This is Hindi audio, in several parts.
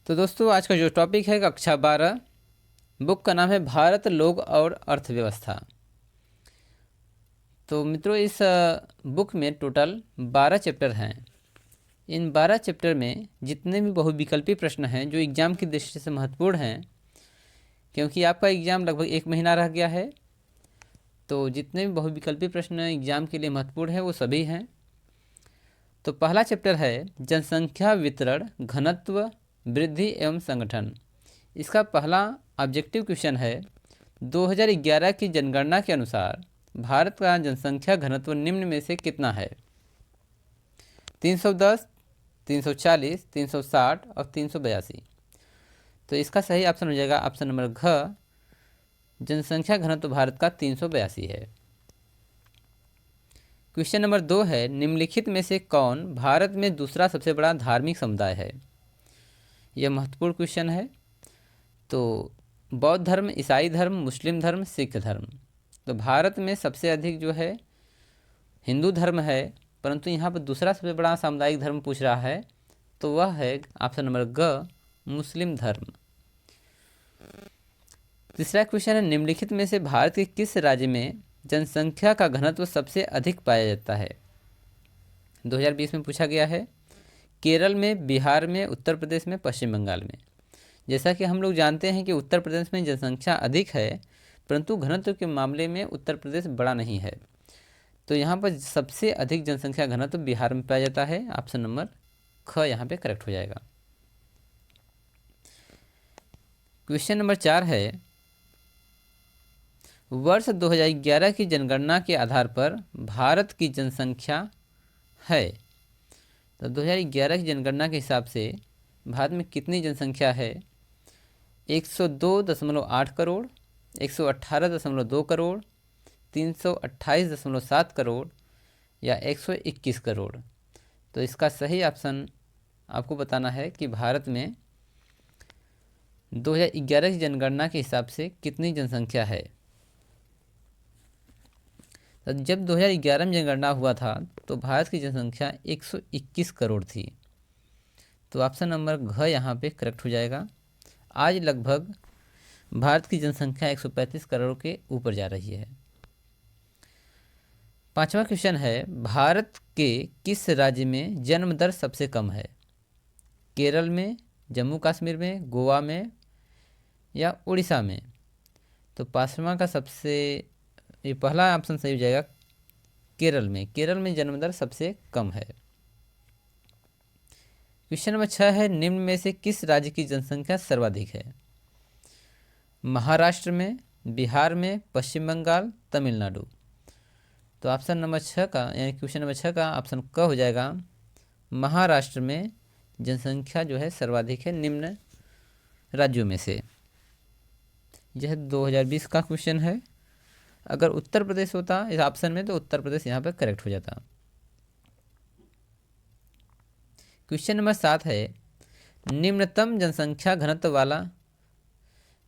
तो दोस्तों आज का जो टॉपिक है कक्षा 12, बुक का नाम है भारत लोग और अर्थव्यवस्था। तो मित्रों इस बुक में टोटल 12 चैप्टर हैं। इन 12 चैप्टर में जितने भी बहुविकल्पी प्रश्न हैं जो एग्ज़ाम की दृष्टि से महत्वपूर्ण हैं, क्योंकि आपका एग्ज़ाम लगभग 1 महीना रह गया है, तो जितने भी बहुविकल्पी प्रश्न एग्ज़ाम के लिए महत्वपूर्ण हैं वो सभी हैं। तो पहला चैप्टर है जनसंख्या वितरण, घनत्व, वृद्धि एवं संगठन। इसका पहला ऑब्जेक्टिव क्वेश्चन है 2011 की जनगणना के अनुसार भारत का जनसंख्या घनत्व निम्न में से कितना है? 310, 340, 360 और 382। तो इसका सही ऑप्शन हो जाएगा ऑप्शन नंबर घ, जनसंख्या घनत्व भारत का 382 है। क्वेश्चन नंबर 2 है निम्नलिखित में से कौन भारत में दूसरा सबसे बड़ा धार्मिक समुदाय है? यह महत्वपूर्ण क्वेश्चन है। तो बौद्ध धर्म, ईसाई धर्म, मुस्लिम धर्म, सिख धर्म। तो भारत में सबसे अधिक जो है हिंदू धर्म है, परंतु यहाँ पर दूसरा सबसे बड़ा सामुदायिक धर्म पूछ रहा है, तो वह है ऑप्शन नंबर ग, मुस्लिम धर्म। तीसरा क्वेश्चन है निम्नलिखित में से भारत के किस राज्य में जनसंख्या का घनत्व सबसे अधिक पाया जाता है? 2020 में पूछा गया है। केरल में, बिहार में, उत्तर प्रदेश में, पश्चिम बंगाल में। जैसा कि हम लोग जानते हैं कि उत्तर प्रदेश में जनसंख्या अधिक है, परंतु घनत्व के मामले में उत्तर प्रदेश बड़ा नहीं है। तो यहाँ पर सबसे अधिक जनसंख्या घनत्व बिहार में पाया जाता है। ऑप्शन नंबर ख यहाँ पे करेक्ट हो जाएगा। क्वेश्चन नंबर 4 है वर्ष 2011 की जनगणना के आधार पर भारत की जनसंख्या है। तो 2011 की जनगणना के हिसाब से भारत में कितनी जनसंख्या है? 102.8 करोड़, 118.2 करोड़, 328.7 करोड़ या 121 करोड़। तो इसका सही ऑप्शन आपको बताना है कि भारत में 2011 की जनगणना के हिसाब से कितनी जनसंख्या है। तो जब 2011 में जनगणना हुआ था तो भारत की जनसंख्या 121 करोड़ थी। तो ऑप्शन नंबर घ यहाँ पे करेक्ट हो जाएगा। आज लगभग भारत की जनसंख्या 135 करोड़ के ऊपर जा रही है। पांचवा क्वेश्चन है भारत के किस राज्य में जन्म दर सबसे कम है? केरल में, जम्मू कश्मीर में, गोवा में या उड़ीसा में। तो पांचवा का ये पहला ऑप्शन सही हो जाएगा, केरल में। केरल में जन्म दर सबसे कम है। क्वेश्चन नंबर 6 है निम्न में से किस राज्य की जनसंख्या सर्वाधिक है? महाराष्ट्र में, बिहार में, पश्चिम बंगाल, तमिलनाडु। तो ऑप्शन नंबर 6 का यानी क्वेश्चन नंबर 6 का ऑप्शन क हो जाएगा। महाराष्ट्र में जनसंख्या जो है सर्वाधिक है निम्न राज्यों में से। यह 2020 का क्वेश्चन है। अगर उत्तर प्रदेश होता इस ऑप्शन में तो उत्तर प्रदेश यहाँ पर करेक्ट हो जाता। क्वेश्चन नंबर 7 है निम्नतम जनसंख्या घनत्व वाला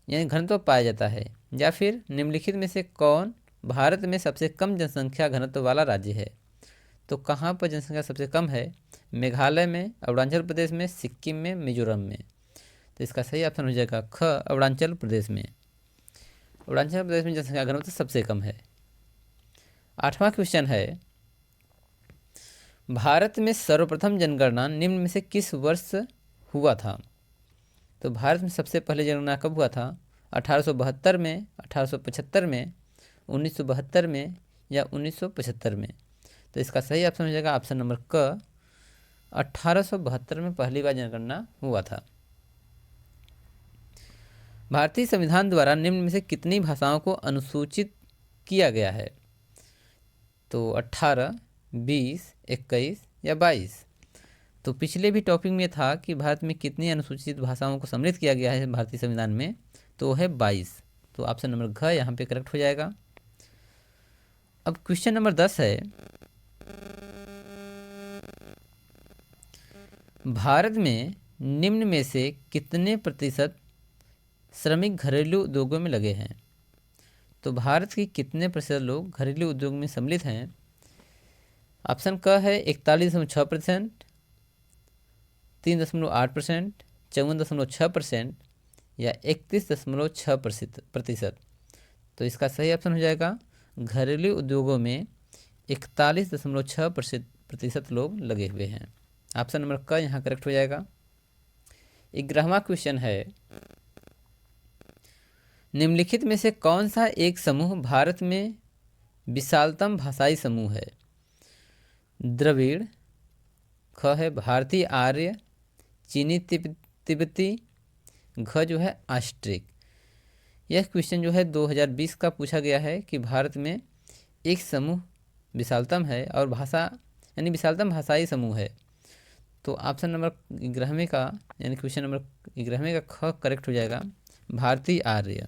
यानी घनत्व पाया जाता है, या फिर निम्नलिखित में से कौन भारत में सबसे कम जनसंख्या घनत्व वाला राज्य है? तो कहाँ पर जनसंख्या सबसे कम है? मेघालय में, अरुणाचल प्रदेश में, सिक्किम में, मिजोरम में। तो इसका सही ऑप्शन हो जाएगा ख, अरुणाचल प्रदेश में। अरुणाचल प्रदेश में जनसंख्या घनत्व सबसे कम है। 8वां क्वेश्चन है भारत में सर्वप्रथम जनगणना निम्न में से किस वर्ष हुआ था? तो भारत में सबसे पहले जनगणना कब हुआ था? 1872 में, 1875 में, 1972 में या 1975 में। तो इसका सही ऑप्शन हो जाएगा ऑप्शन नंबर क, 1872 में पहली बार जनगणना हुआ था। भारतीय संविधान द्वारा निम्न में से कितनी भाषाओं को अनुसूचित किया गया है? तो 18, 20, 21 या 22। तो पिछले भी टॉपिक में था कि भारत में कितनी अनुसूचित भाषाओं को सम्मिलित किया गया है भारतीय संविधान में, तो है 22। तो ऑप्शन नंबर घ यहाँ पे करेक्ट हो जाएगा। अब क्वेश्चन नंबर 10 है भारत में निम्न में से कितने प्रतिशत श्रमिक घरेलू उद्योगों में लगे हैं? तो भारत के कितने प्रतिशत लोग घरेलू उद्योग में सम्मिलित हैं? ऑप्शन क है 41.6%, 3.8%, 54.6% या 31.6%। तो इसका सही ऑप्शन हो जाएगा घरेलू उद्योगों में 41.6% लोग लगे हुए हैं। ऑप्शन नंबर क यहाँ करेक्ट हो जाएगा। 11वां क्वेश्चन है, निम्नलिखित में से कौन सा एक समूह भारत में विशालतम भाषाई समूह है? द्रविड़, ख है भारतीय आर्य, चीनी तिब्बती, घ जो है ऑस्ट्रिक। यह क्वेश्चन जो है 2020 का पूछा गया है कि भारत में एक समूह विशालतम है और भाषा यानी विशालतम भाषाई समूह है। तो ऑप्शन नंबर 11वें का यानी क्वेश्चन नंबर 11वें का ख करेक्ट हो जाएगा भारतीय आर्य।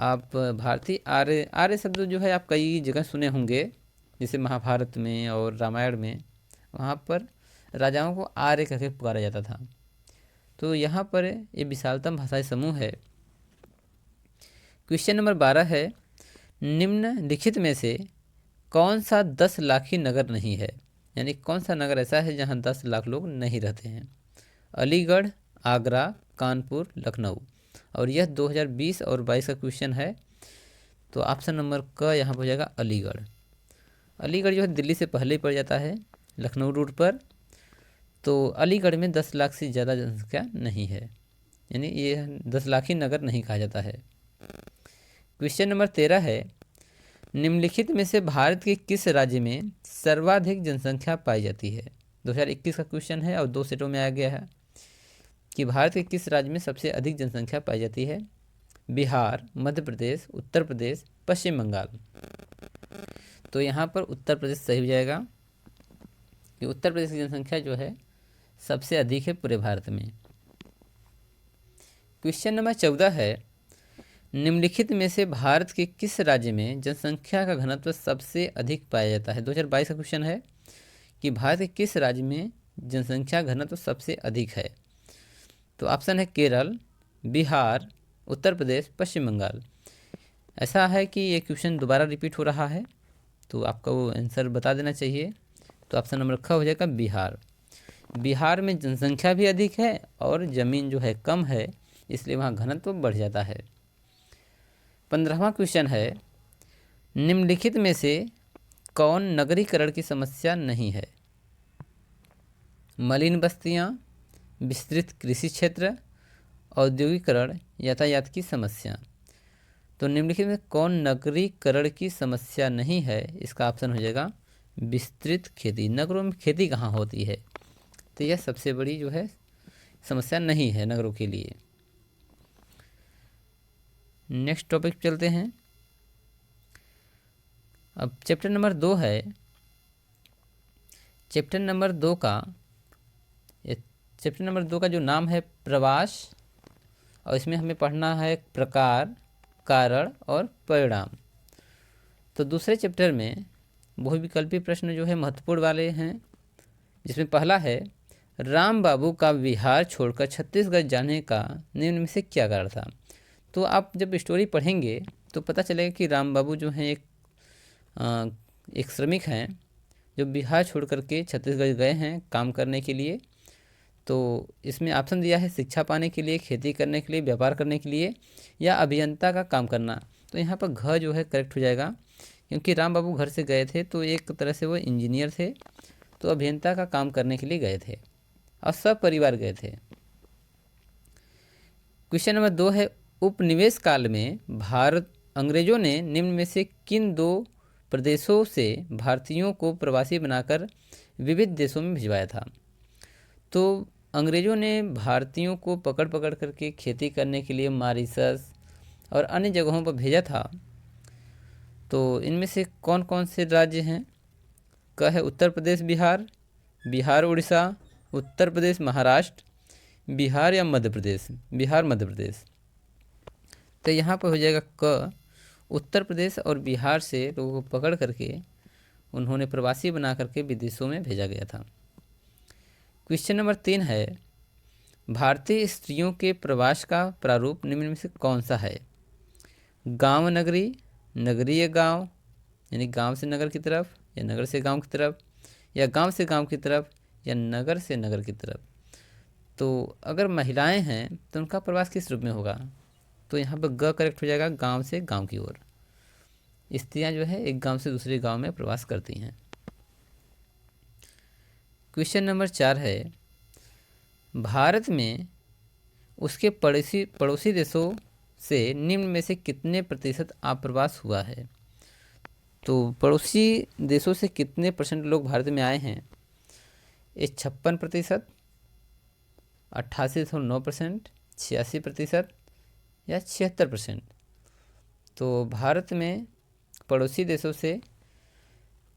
आप भारतीय आर्य शब्द जो है आप कई जगह सुने होंगे, जैसे महाभारत में और रामायण में, वहाँ पर राजाओं को आर्य करके पुकारा जाता था। तो यहाँ पर ये विशालतम भाषाई समूह है। क्वेश्चन नंबर 12 है, निम्नलिखित में से कौन सा 10 लाखी नगर नहीं है? यानी कौन सा नगर ऐसा है जहाँ 10 लाख लोग नहीं रहते हैं? अलीगढ़, आगरा, कानपुर, लखनऊ। और यह 2020 और 22 का क्वेश्चन है। तो ऑप्शन नंबर क यहाँ पर हो जाएगा अलीगढ़। अलीगढ़ जो है दिल्ली से पहले ही पड़ जाता है लखनऊ रूट पर। तो अलीगढ़ में 10 लाख से ज़्यादा जनसंख्या नहीं है, यानी ये 10 लाखी नगर नहीं कहा जाता है। क्वेश्चन नंबर 13 है, निम्नलिखित में से भारत के किस राज्य में सर्वाधिक जनसंख्या पाई जाती है? 2021 का क्वेश्चन है और 2 सेटों में आ गया है कि भारत के किस राज्य में सबसे अधिक जनसंख्या पाई जाती है? बिहार, मध्य प्रदेश, उत्तर प्रदेश, पश्चिम बंगाल। तो यहाँ पर उत्तर प्रदेश सही हो जाएगा कि उत्तर प्रदेश की जनसंख्या जो है सबसे अधिक है पूरे भारत में। क्वेश्चन नंबर 14 है, निम्नलिखित में से भारत के किस राज्य में जनसंख्या का घनत्व सबसे अधिक पाया जाता है? 2022 का क्वेश्चन है कि भारत के किस राज्य में जनसंख्या घनत्व सबसे अधिक है? तो ऑप्शन है केरल, बिहार, उत्तर प्रदेश, पश्चिम बंगाल। ऐसा है कि ये क्वेश्चन दोबारा रिपीट हो रहा है, तो आपका वो आंसर बता देना चाहिए। तो ऑप्शन नंबर ख हो जाएगा बिहार। बिहार में जनसंख्या भी अधिक है और ज़मीन जो है कम है, इसलिए वहाँ घनत्व बढ़ जाता है। 15वां क्वेश्चन है, निम्नलिखित में से कौन नगरीकरण की समस्या नहीं है? मलिन बस्तियाँ, विस्तृत कृषि क्षेत्र, औद्योगिकरण, यातायात की समस्या। तो निम्नलिखित में कौन नगरीकरण की समस्या नहीं है? इसका ऑप्शन हो जाएगा विस्तृत खेती। नगरों में खेती कहाँ होती है? तो यह सबसे बड़ी जो है समस्या नहीं है नगरों के लिए। नेक्स्ट टॉपिक चलते हैं। अब चैप्टर नंबर 2 है। चैप्टर नंबर 2 का जो नाम है प्रवास, और इसमें हमें पढ़ना है प्रकार, कारण और परिणाम। तो दूसरे चैप्टर में बहुविकल्पी प्रश्न जो है महत्वपूर्ण वाले हैं, जिसमें पहला है, राम बाबू का बिहार छोड़कर छत्तीसगढ़ जाने का निम्न में से क्या कारण था? तो आप जब स्टोरी पढ़ेंगे तो पता चलेगा कि राम बाबू जो हैं एक श्रमिक हैं जो बिहार छोड़ करके छत्तीसगढ़ गए हैं काम करने के लिए। तो इसमें ऑप्शन दिया है शिक्षा पाने के लिए, खेती करने के लिए, व्यापार करने के लिए, या अभियंता का काम करना। तो यहाँ पर घ जो है करेक्ट हो जाएगा, क्योंकि राम बाबू घर से गए थे तो एक तरह से वो इंजीनियर थे, तो अभियंता का काम करने के लिए गए थे और सब परिवार गए थे। क्वेश्चन नंबर 2 है, उपनिवेश काल में भारत अंग्रेजों ने निम्न में से किन 2 प्रदेशों से भारतीयों को प्रवासी बनाकर विविध देशों में भिजवाया था? तो अंग्रेज़ों ने भारतीयों को पकड़ पकड़ करके खेती करने के लिए मॉरिशस और अन्य जगहों पर भेजा था। तो इनमें से कौन कौन से राज्य हैं? क है उत्तर प्रदेश बिहार, बिहार उड़ीसा, उत्तर प्रदेश महाराष्ट्र, बिहार या मध्य प्रदेश, बिहार मध्य प्रदेश। तो यहाँ पर हो जाएगा क, उत्तर प्रदेश और बिहार से लोगों को पकड़ करके उन्होंने प्रवासी बना करके विदेशों में भेजा गया था। क्वेश्चन नंबर 3 है, भारतीय स्त्रियों के प्रवास का प्रारूप निम्न में से कौन सा है? गांव नगरी, नगरीय गांव, यानी गांव से नगर की तरफ, या नगर से गांव की तरफ, या गांव से गांव की तरफ, या नगर से नगर की तरफ। तो अगर महिलाएं हैं तो उनका प्रवास किस रूप में होगा? तो यहाँ पर ग करेक्ट हो जाएगा, गांव से गांव की ओर। स्त्रियां जो है एक गांव से दूसरे गांव में प्रवास करती हैं। क्वेश्चन नंबर 4 है, भारत में उसके पड़ोसी देशों से निम्न में से कितने प्रतिशत आप्रवास हुआ है? तो पड़ोसी देशों से कितने परसेंट लोग भारत में आए हैं? ये 56%, 88.9%, 86% या 76%? तो भारत में पड़ोसी देशों से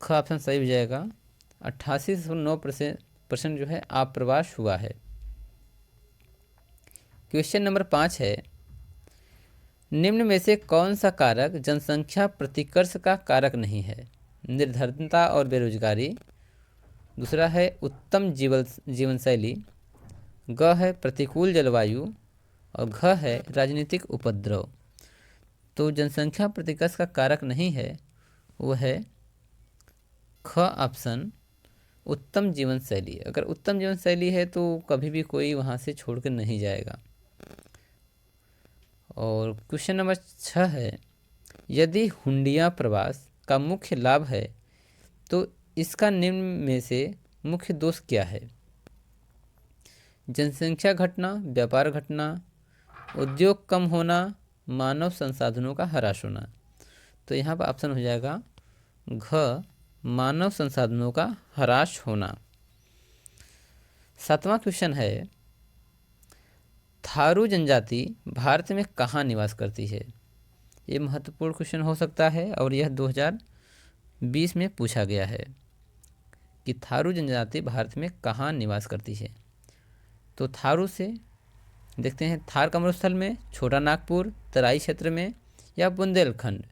ख ऑप्शन सही हो जाएगा। 88.9% जो है आप्रवास हुआ है। क्वेश्चन नंबर 5 है, निम्न में से कौन सा कारक जनसंख्या प्रतिकर्ष का कारक नहीं है? निर्धनता और बेरोजगारी, दूसरा है उत्तम जीवन शैली, ग है प्रतिकूल जलवायु और घ है राजनीतिक उपद्रव। तो जनसंख्या प्रतिकर्ष का कारक नहीं है, वो है ख ऑप्शन उत्तम जीवन शैली। अगर उत्तम जीवन शैली है तो कभी भी कोई वहाँ से छोड़कर नहीं जाएगा। और क्वेश्चन नंबर 6 है, यदि हुंडिया प्रवास का मुख्य लाभ है तो इसका निम्न में से मुख्य दोष क्या है? जनसंख्या घटना, व्यापार घटना, उद्योग कम होना, मानव संसाधनों का ह्रास होना। तो यहाँ पर ऑप्शन हो जाएगा घ मानव संसाधनों का ह्रास होना। 7वां क्वेश्चन है, थारू जनजाति भारत में कहाँ निवास करती है? ये महत्वपूर्ण क्वेश्चन हो सकता है और यह 2020 में पूछा गया है कि थारू जनजाति भारत में कहाँ निवास करती है। तो थारू से देखते हैं, थार का मरुस्थल में, छोटा नागपुर, तराई क्षेत्र में या बुंदेलखंड।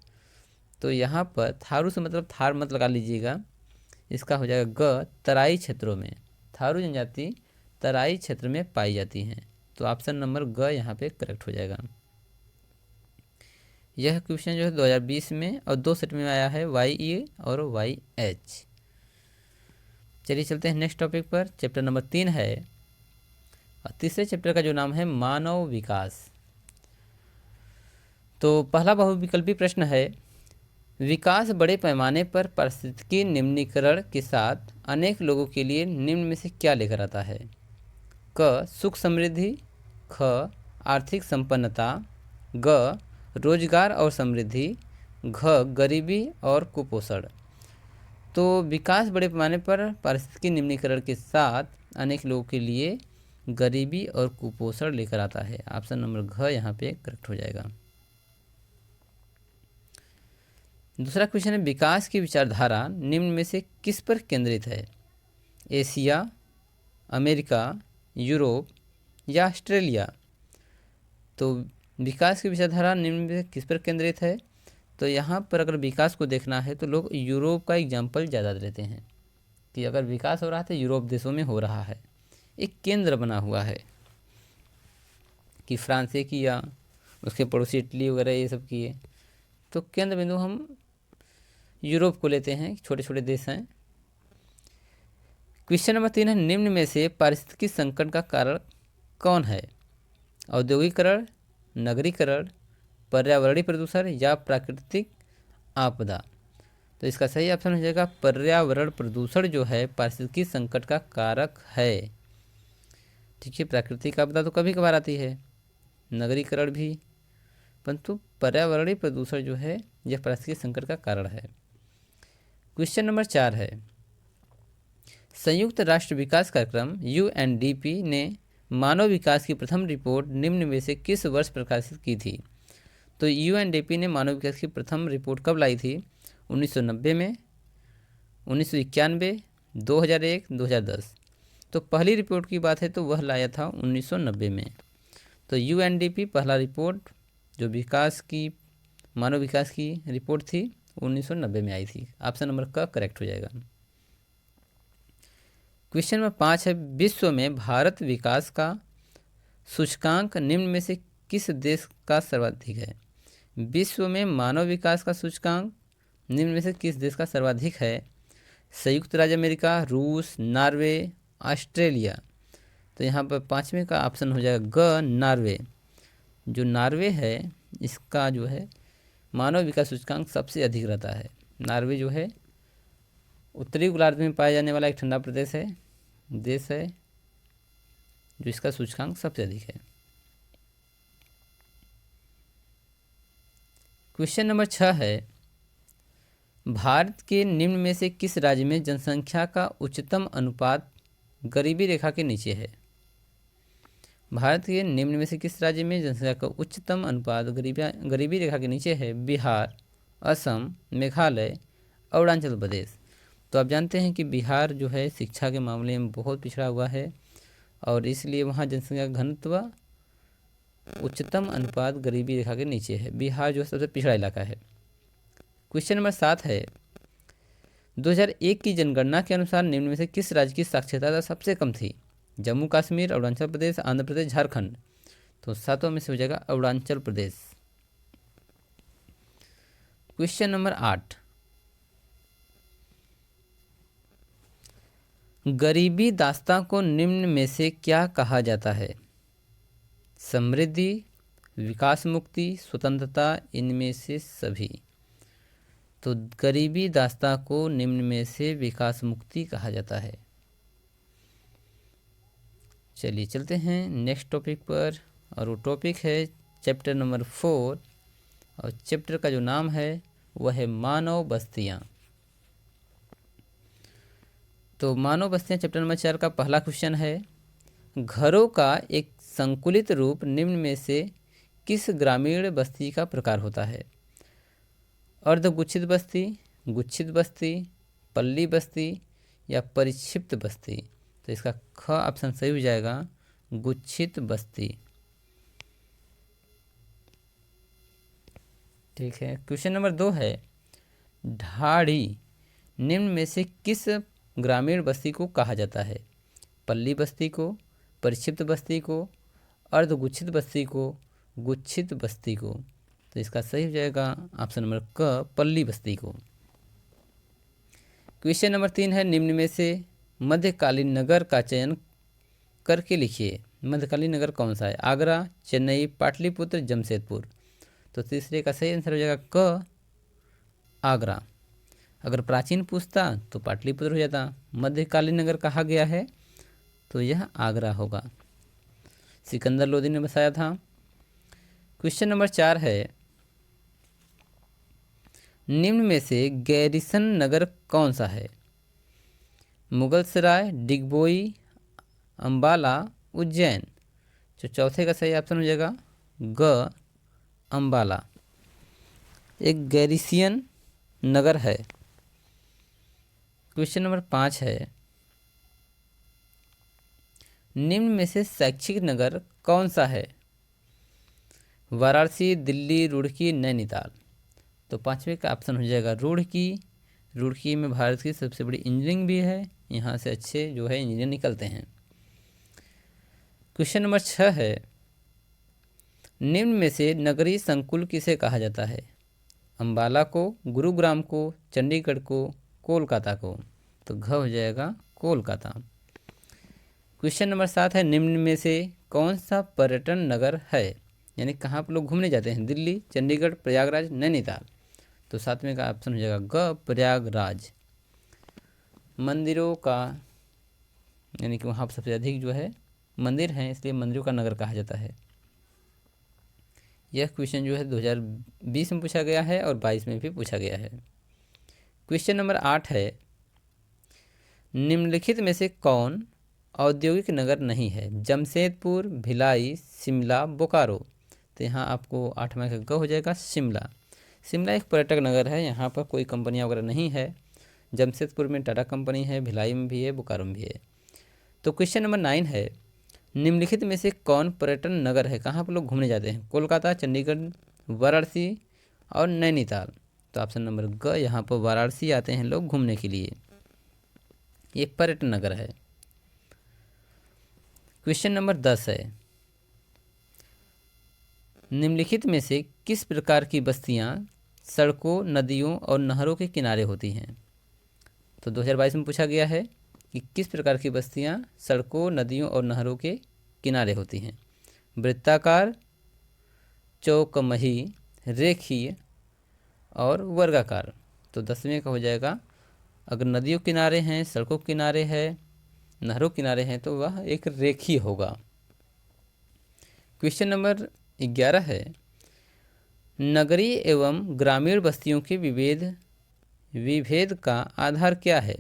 तो यहाँ पर थारू से मतलब थार मत लगा लीजिएगा, इसका हो जाएगा ग तराई क्षेत्रों में। थारू जनजाति तराई क्षेत्र में पाई जाती हैं। तो ऑप्शन नंबर ग यहाँ पे करेक्ट हो जाएगा। यह क्वेश्चन जो है 2020 में और 2 सेट में आया है, YE और YH। चलिए चलते हैं नेक्स्ट टॉपिक पर। चैप्टर नंबर 3 है और तीसरे चैप्टर का जो नाम है मानव विकास। तो पहला बहुविकल्पी प्रश्न है, विकास बड़े पैमाने पर पारिस्थितिकी निम्नीकरण के साथ अनेक लोगों के लिए निम्न में से क्या लेकर आता है? क सुख समृद्धि, ख आर्थिक संपन्नता, ग रोजगार और समृद्धि, घ गरीबी और कुपोषण। तो विकास बड़े पैमाने पर पारिस्थितिकी निम्नीकरण के साथ अनेक लोगों के लिए गरीबी और कुपोषण लेकर आता है। ऑप्शन नंबर घ यहाँ पे करेक्ट हो जाएगा। दूसरा क्वेश्चन है, विकास की विचारधारा निम्न में से किस पर केंद्रित है? एशिया, अमेरिका, यूरोप या ऑस्ट्रेलिया? तो विकास की विचारधारा निम्न में से किस पर केंद्रित है? तो यहाँ पर अगर विकास को देखना है तो लोग यूरोप का एग्जाम्पल ज़्यादा देते हैं कि अगर विकास हो रहा है तो यूरोप देशों में हो रहा है। एक केंद्र बना हुआ है कि फ्रांस से किया, उसके पड़ोसी इटली वगैरह ये सब किए, तो केंद्र बिंदु हम यूरोप को लेते हैं, छोटे छोटे देश हैं। क्वेश्चन नंबर 3 है, निम्न में से पारिस्थितिकी संकट का कारण कौन है? औद्योगिकरण, नगरीकरण, पर्यावरणीय प्रदूषण या प्राकृतिक आपदा? तो इसका सही ऑप्शन हो जाएगा पर्यावरण प्रदूषण जो है पारिस्थितिकी संकट का कारक है। ठीक है, प्राकृतिक आपदा तो कभी कभार आती है, नगरीकरण भी, परंतु पर्यावरणीय प्रदूषण जो है यह पारिस्थितिकी संकट का कारण है। क्वेश्चन नंबर 4 है, संयुक्त राष्ट्र विकास कार्यक्रम UNDP ने मानव विकास की प्रथम रिपोर्ट निम्न में से किस वर्ष प्रकाशित की थी? तो UNDP ने मानव विकास की प्रथम रिपोर्ट कब लाई थी? 1990 में, 1991, 2001, 2010। तो पहली रिपोर्ट की बात है तो वह लाया था 1990 में। तो UNDP पहला रिपोर्ट जो विकास की, मानव विकास की रिपोर्ट थी 1990 में आई थी। ऑप्शन नंबर क करेक्ट हो जाएगा। क्वेश्चन नंबर 5 है, विश्व में भारत विकास का सूचकांक निम्न में से किस देश का सर्वाधिक है? विश्व में मानव विकास का सूचकांक निम्न में से किस देश का सर्वाधिक है? संयुक्त राज्य अमेरिका, रूस, नॉर्वे, ऑस्ट्रेलिया? तो यहाँ पर पाँचवें का ऑप्शन हो जाएगा ग, नॉर्वे। जो नॉर्वे है इसका जो है मानव विकास सूचकांक सबसे अधिक रहता है। नॉर्वे जो है उत्तरी गोलार्ध में पाया जाने वाला एक ठंडा प्रदेश है, देश है, जो इसका सूचकांक सबसे अधिक है। क्वेश्चन नंबर 6 है, भारत के निम्न में से किस राज्य में जनसंख्या का उच्चतम अनुपात गरीबी रेखा के नीचे है? भारत के निम्न में से किस राज्य में जनसंख्या का उच्चतम अनुपात गरीबी रेखा के नीचे है? बिहार, असम, मेघालय, अरुणाचल प्रदेश। तो आप जानते हैं कि बिहार जो है शिक्षा के मामले में बहुत पिछड़ा हुआ है और इसलिए वहाँ जनसंख्या घनत्व उच्चतम अनुपात गरीबी रेखा के नीचे है। बिहार जो है सबसे पिछड़ा इलाका है। क्वेश्चन नंबर 7 है, 2001 की जनगणना के अनुसार निम्न में से किस राज्य की साक्षरता दर सबसे कम थी? जम्मू कश्मीर, अरुणाचल प्रदेश, आंध्र प्रदेश, झारखंड। तो सातों में से हो जाएगा अरुणाचल प्रदेश। क्वेश्चन नंबर 8, गरीबी दास्तां को निम्न में से क्या कहा जाता है? समृद्धि, विकास मुक्ति, स्वतंत्रता, इनमें से सभी। तो गरीबी दास्तां को निम्न में से विकास मुक्ति कहा जाता है। चलिए चलते हैं नेक्स्ट टॉपिक पर, और वो टॉपिक है चैप्टर नंबर 4, और चैप्टर का जो नाम है वह है मानव बस्तियाँ। तो मानव बस्तियाँ चैप्टर नंबर 4 का पहला क्वेश्चन है, घरों का एक संकुलित रूप निम्न में से किस ग्रामीण बस्ती का प्रकार होता है? अर्धगुच्छित बस्ती, गुच्छित बस्ती, पल्ली बस्ती या परिक्षिप्त बस्ती। तो इसका ख ऑप्शन सही हो जाएगा, गुच्छित बस्ती। ठीक है। क्वेश्चन नंबर 2 है, ढाड़ी निम्न में से किस ग्रामीण बस्ती को कहा जाता है? पल्ली बस्ती को, परिक्षिप्त बस्ती को, अर्धगुच्छित बस्ती को, गुच्छित बस्ती को। तो इसका सही हो जाएगा ऑप्शन नंबर क, पल्ली बस्ती को। क्वेश्चन नंबर 3 है, निम्न में से मध्यकालीन नगर का चयन करके लिखिए। मध्यकालीन नगर कौन सा है? आगरा, चेन्नई, पाटलिपुत्र, जमशेदपुर। तो तीसरे का सही आंसर हो जाएगा क, आगरा। अगर प्राचीन पूछता तो पाटलिपुत्र हो जाता, मध्यकालीन नगर कहा गया है तो यह आगरा होगा, सिकंदर लोदी ने बसाया था। क्वेश्चन नंबर 4 है, निम्न में से गैरिसन नगर कौन सा है? मुगलसराय, डिगबोई, अंबाला, उज्जैन। तो चौथे का सही ऑप्शन हो जाएगा ग, अंबाला। एक गैरिसियन नगर है। क्वेश्चन नंबर 5 है, निम्न में से शैक्षिक नगर कौन सा है? वाराणसी, दिल्ली, रुड़की, नैनीताल। तो पांचवे का ऑप्शन हो जाएगा रुड़की। रुड़की में भारत की सबसे बड़ी इंजीनियरिंग भी है, यहाँ से अच्छे जो है इंजीनियर निकलते हैं। क्वेश्चन नंबर 6 है, निम्न में से नगरीय संकुल किसे कहा जाता है? अंबाला को, गुरुग्राम को, चंडीगढ़ को, कोलकाता को। तो घ हो जाएगा कोलकाता। क्वेश्चन नंबर 7 है, निम्न में से कौन सा पर्यटन नगर है? यानी कहाँ पर लोग घूमने जाते हैं? दिल्ली, चंडीगढ़, प्रयागराज, नैनीताल। तो सातवें का ऑप्शन हो जाएगा ग, प्रयागराज। मंदिरों का, यानी कि वहाँ पर सबसे अधिक जो है मंदिर हैं, इसलिए मंदिरों का नगर कहा जाता है। यह क्वेश्चन जो है 2020 में पूछा गया है और 22 में भी पूछा गया है। क्वेश्चन नंबर 8 है, निम्नलिखित में से कौन औद्योगिक नगर नहीं है? जमशेदपुर, भिलाई, शिमला, बोकारो। तो यहाँ आपको 8वां का ग हो जाएगा, शिमला। शिमला एक पर्यटक नगर है, यहाँ पर कोई कंपनियाँ वगैरह नहीं है। जमशेदपुर में टाटा कंपनी है, भिलाई में भी है, बोकारो में भी है। तो क्वेश्चन नंबर 9 है, निम्नलिखित में से कौन पर्यटन नगर है? कहाँ पर लोग घूमने जाते हैं? कोलकाता, चंडीगढ़, वाराणसी और नैनीताल। तो ऑप्शन नंबर ग, यहाँ पर वाराणसी आते हैं लोग घूमने के लिए, ये पर्यटन नगर है। क्वेश्चन नंबर 10 है, निम्नलिखित में से किस प्रकार की बस्तियां सड़कों, नदियों और नहरों के किनारे होती हैं? तो 2022 में पूछा गया है। कि किस प्रकार की बस्तियां सड़कों, नदियों और नहरों के किनारे होती हैं? वृत्ताकार, चौकोमही, रेखीय और वर्गाकार। तो 10वें का हो जाएगा, अगर नदियों किनारे हैं, सड़कों किनारे है, नहरों किनारे हैं तो वह एक रेखीय होगा। क्वेश्चन नंबर 11 है, नगरीय एवं ग्रामीण बस्तियों के विभेद का आधार क्या है?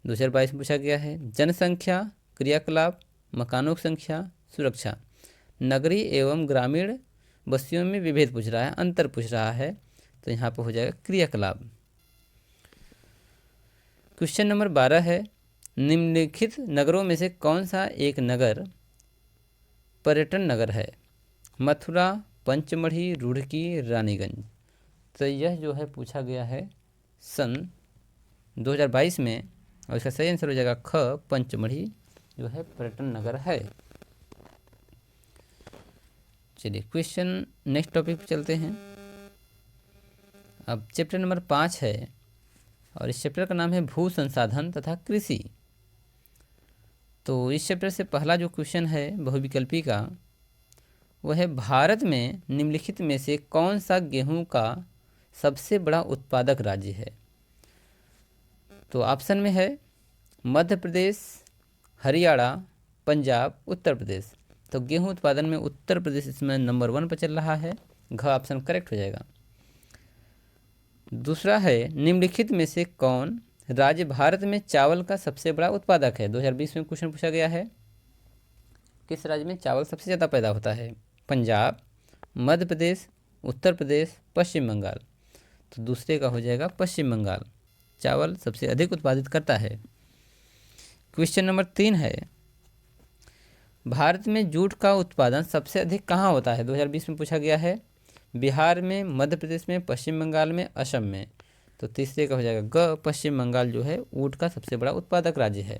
2022 में पूछा गया है। जनसंख्या, क्रियाकलाप, मकानों की संख्या, सुरक्षा। नगरीय एवं ग्रामीण बस्तियों में विभेद पूछ रहा है, अंतर पूछ रहा है, तो यहाँ पर हो जाएगा क्रियाकलाप। क्वेश्चन नंबर 12 है, निम्नलिखित नगरों में से कौन सा एक नगर पर्यटन नगर है? मथुरा, पंचमढ़ी, रुड़की, रानीगंज। तो यह जो है पूछा गया है सन 2022 में, और इसका सही आंसर हो जाएगा ख, पंचमढ़ी जो है पर्यटन नगर है। चलिए क्वेश्चन नेक्स्ट टॉपिक पे चलते हैं। अब चैप्टर नंबर 5 है और इस चैप्टर का नाम है भू संसाधन तथा कृषि। तो इस चैप्टर से पहला जो क्वेश्चन है बहुविकल्पी का, वह है भारत में निम्नलिखित में से कौन सा गेहूं का सबसे बड़ा उत्पादक राज्य है? तो ऑप्शन में है मध्य प्रदेश, हरियाणा, पंजाब, उत्तर प्रदेश। तो गेहूं उत्पादन में उत्तर प्रदेश इसमें नंबर 1 पर चल रहा है, घ ऑप्शन करेक्ट हो जाएगा। दूसरा है, निम्नलिखित में से कौन राज्य भारत में चावल का सबसे बड़ा उत्पादक है? 2020 में क्वेश्चन पूछा गया है, किस राज्य में चावल सबसे ज़्यादा पैदा होता है? पंजाब, मध्य प्रदेश, उत्तर प्रदेश, पश्चिम बंगाल। तो दूसरे का हो जाएगा पश्चिम बंगाल, चावल सबसे अधिक उत्पादित करता है। क्वेश्चन नंबर 3 है, भारत में जूट का उत्पादन सबसे अधिक कहाँ होता है? 2020 में पूछा गया है, बिहार में, मध्य प्रदेश में, पश्चिम बंगाल में, असम में। तो तीसरे का हो जाएगा ग, पश्चिम बंगाल जो है ऊँट का सबसे बड़ा उत्पादक राज्य है।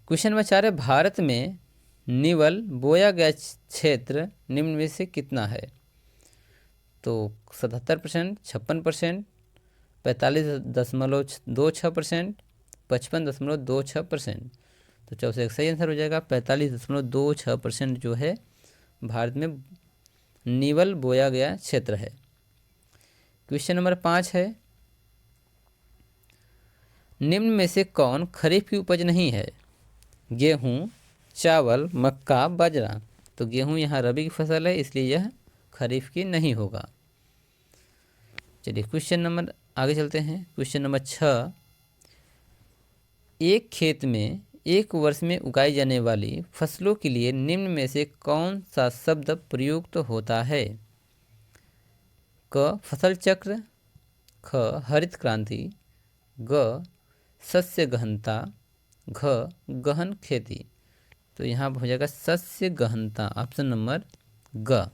क्वेश्चन नंबर 4 है, भारत में नीवल बोया गया क्षेत्र निम्न में से कितना है? तो 77%, 56%, 45.26%, 55.26%। तो चौथे का सही आंसर हो जाएगा 45.26% जो है भारत में नीवल बोया गया क्षेत्र है। क्वेश्चन नंबर 5 है, निम्न में से कौन खरीफ की उपज नहीं है? गेहूँ, चावल, मक्का, बाजरा। तो गेहूँ यहाँ रबी की फसल है, इसलिए यह खरीफ की नहीं होगा। चलिए क्वेश्चन नंबर आगे चलते हैं। क्वेश्चन नंबर 6, एक खेत में एक वर्ष में उगाई जाने वाली फसलों के लिए निम्न में से कौन सा शब्द प्रयुक्त होता है? क, फसल चक्र, ख, हरित क्रांति, ग, सस्य गहनता, घ, गहन खेती। तो यहाँ हो जाएगा सस्य गहनता, ऑप्शन नंबर ग।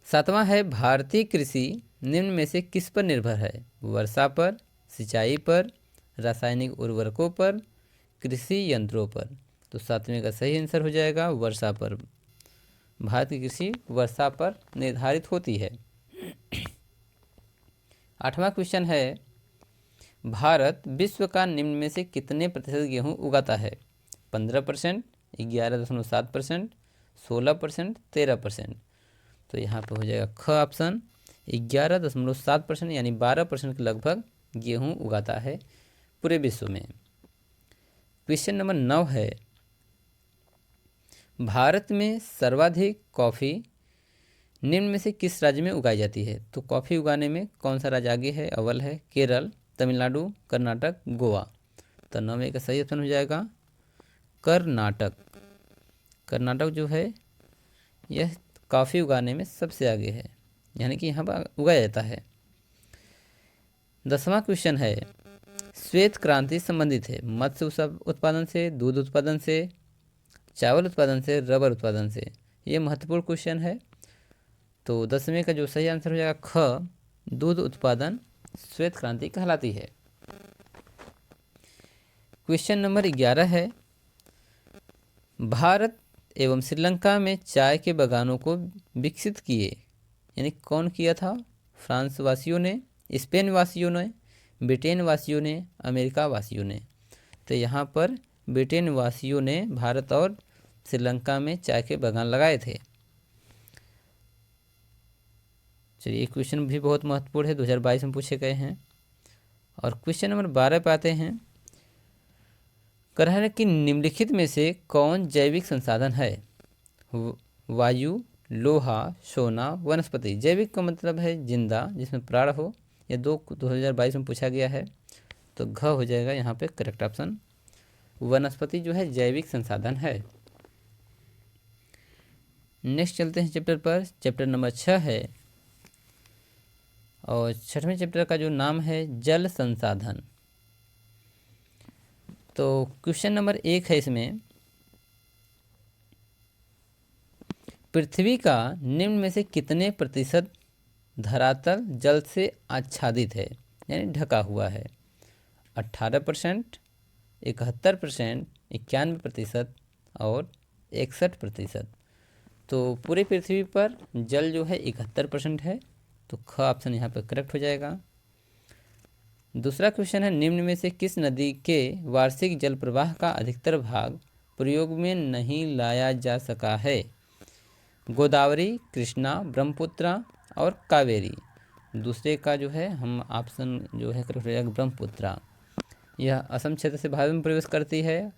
7वां है, भारतीय कृषि निम्न में से किस पर निर्भर है? वर्षा पर, सिंचाई पर, रासायनिक उर्वरकों पर, कृषि यंत्रों पर। तो 7वें का सही आंसर हो जाएगा वर्षा पर। भारत की कृषि वर्षा पर निर्धारित होती है। 8वां क्वेश्चन है, भारत विश्व का निम्न में से कितने प्रतिशत गेहूँ उगाता है? 15%, 11.7%, 16%, 13%। तो यहाँ पर हो जाएगा ख ऑप्शन, 11.7% यानी 12% के लगभग गेहूँ उगाता है पूरे विश्व में। क्वेश्चन नंबर 9 है, भारत में सर्वाधिक कॉफ़ी निम्न में से किस राज्य में उगाई जाती है? तो कॉफ़ी उगाने में कौन सा राज्य आगे है? अव्वल है केरल, तमिलनाडु, कर्नाटक, गोवा। तो 9वें का सही ऑप्शन हो जाएगा कर्नाटक। कर्नाटक जो है यह कॉफ़ी उगाने में सबसे आगे है, यानी कि यहाँ पर उगाया जाता है। 10वां क्वेश्चन है, श्वेत क्रांति संबंधित है मत्स्य उत्पादन से, दूध उत्पादन से, चावल उत्पादन से, रबर उत्पादन से। ये महत्वपूर्ण क्वेश्चन है। तो 10वें का जो सही आंसर हो जाएगा ख, दूध उत्पादन श्वेत क्रांति कहलाती है। क्वेश्चन नंबर 11 है, भारत एवं श्रीलंका में चाय के बागानों को विकसित किए, यानी कौन किया था? फ्रांस वासियों ने, स्पेन वासियों ने, ब्रिटेन वासियों ने, अमेरिका वासियों ने। तो यहाँ पर ब्रिटेन वासियों ने भारत और श्रीलंका में चाय के बागान लगाए थे। चलिए क्वेश्चन भी बहुत महत्वपूर्ण है, 2022 में पूछे गए हैं। और क्वेश्चन नंबर 12 पे आते हैं। कह रहा है कि निम्नलिखित में से कौन जैविक संसाधन है? वायु, लोहा, सोना, वनस्पति। जैविक का मतलब है जिंदा, जिसमें प्राण हो। ये 2022 में पूछा गया है, तो घ हो जाएगा यहाँ पे करेक्ट ऑप्शन। वनस्पति जो है जैविक संसाधन है। नेक्स्ट चलते हैं चैप्टर पर। चैप्टर नंबर 6 है और 6वें चैप्टर का जो नाम है जल संसाधन। तो क्वेश्चन नंबर 1 है इसमें, पृथ्वी का निम्न में से कितने प्रतिशत धरातल जल से आच्छादित है, यानी ढका हुआ है? 18%, 71%, 91% और 61%। तो पूरे पृथ्वी पर जल जो है 71% है, तो ख ऑप्शन यहाँ पर करेक्ट हो जाएगा। दूसरा क्वेश्चन है, निम्न में से किस नदी के वार्षिक जल प्रवाह का अधिकतर भाग प्रयोग में नहीं लाया जा सका है? गोदावरी, कृष्णा, ब्रह्मपुत्रा और कावेरी। दूसरे का जो है हम ऑप्शन जो है करेक्ट हो जाएगा ब्रह्मपुत्रा। यह असम क्षेत्र से भारत में प्रवेश करती है,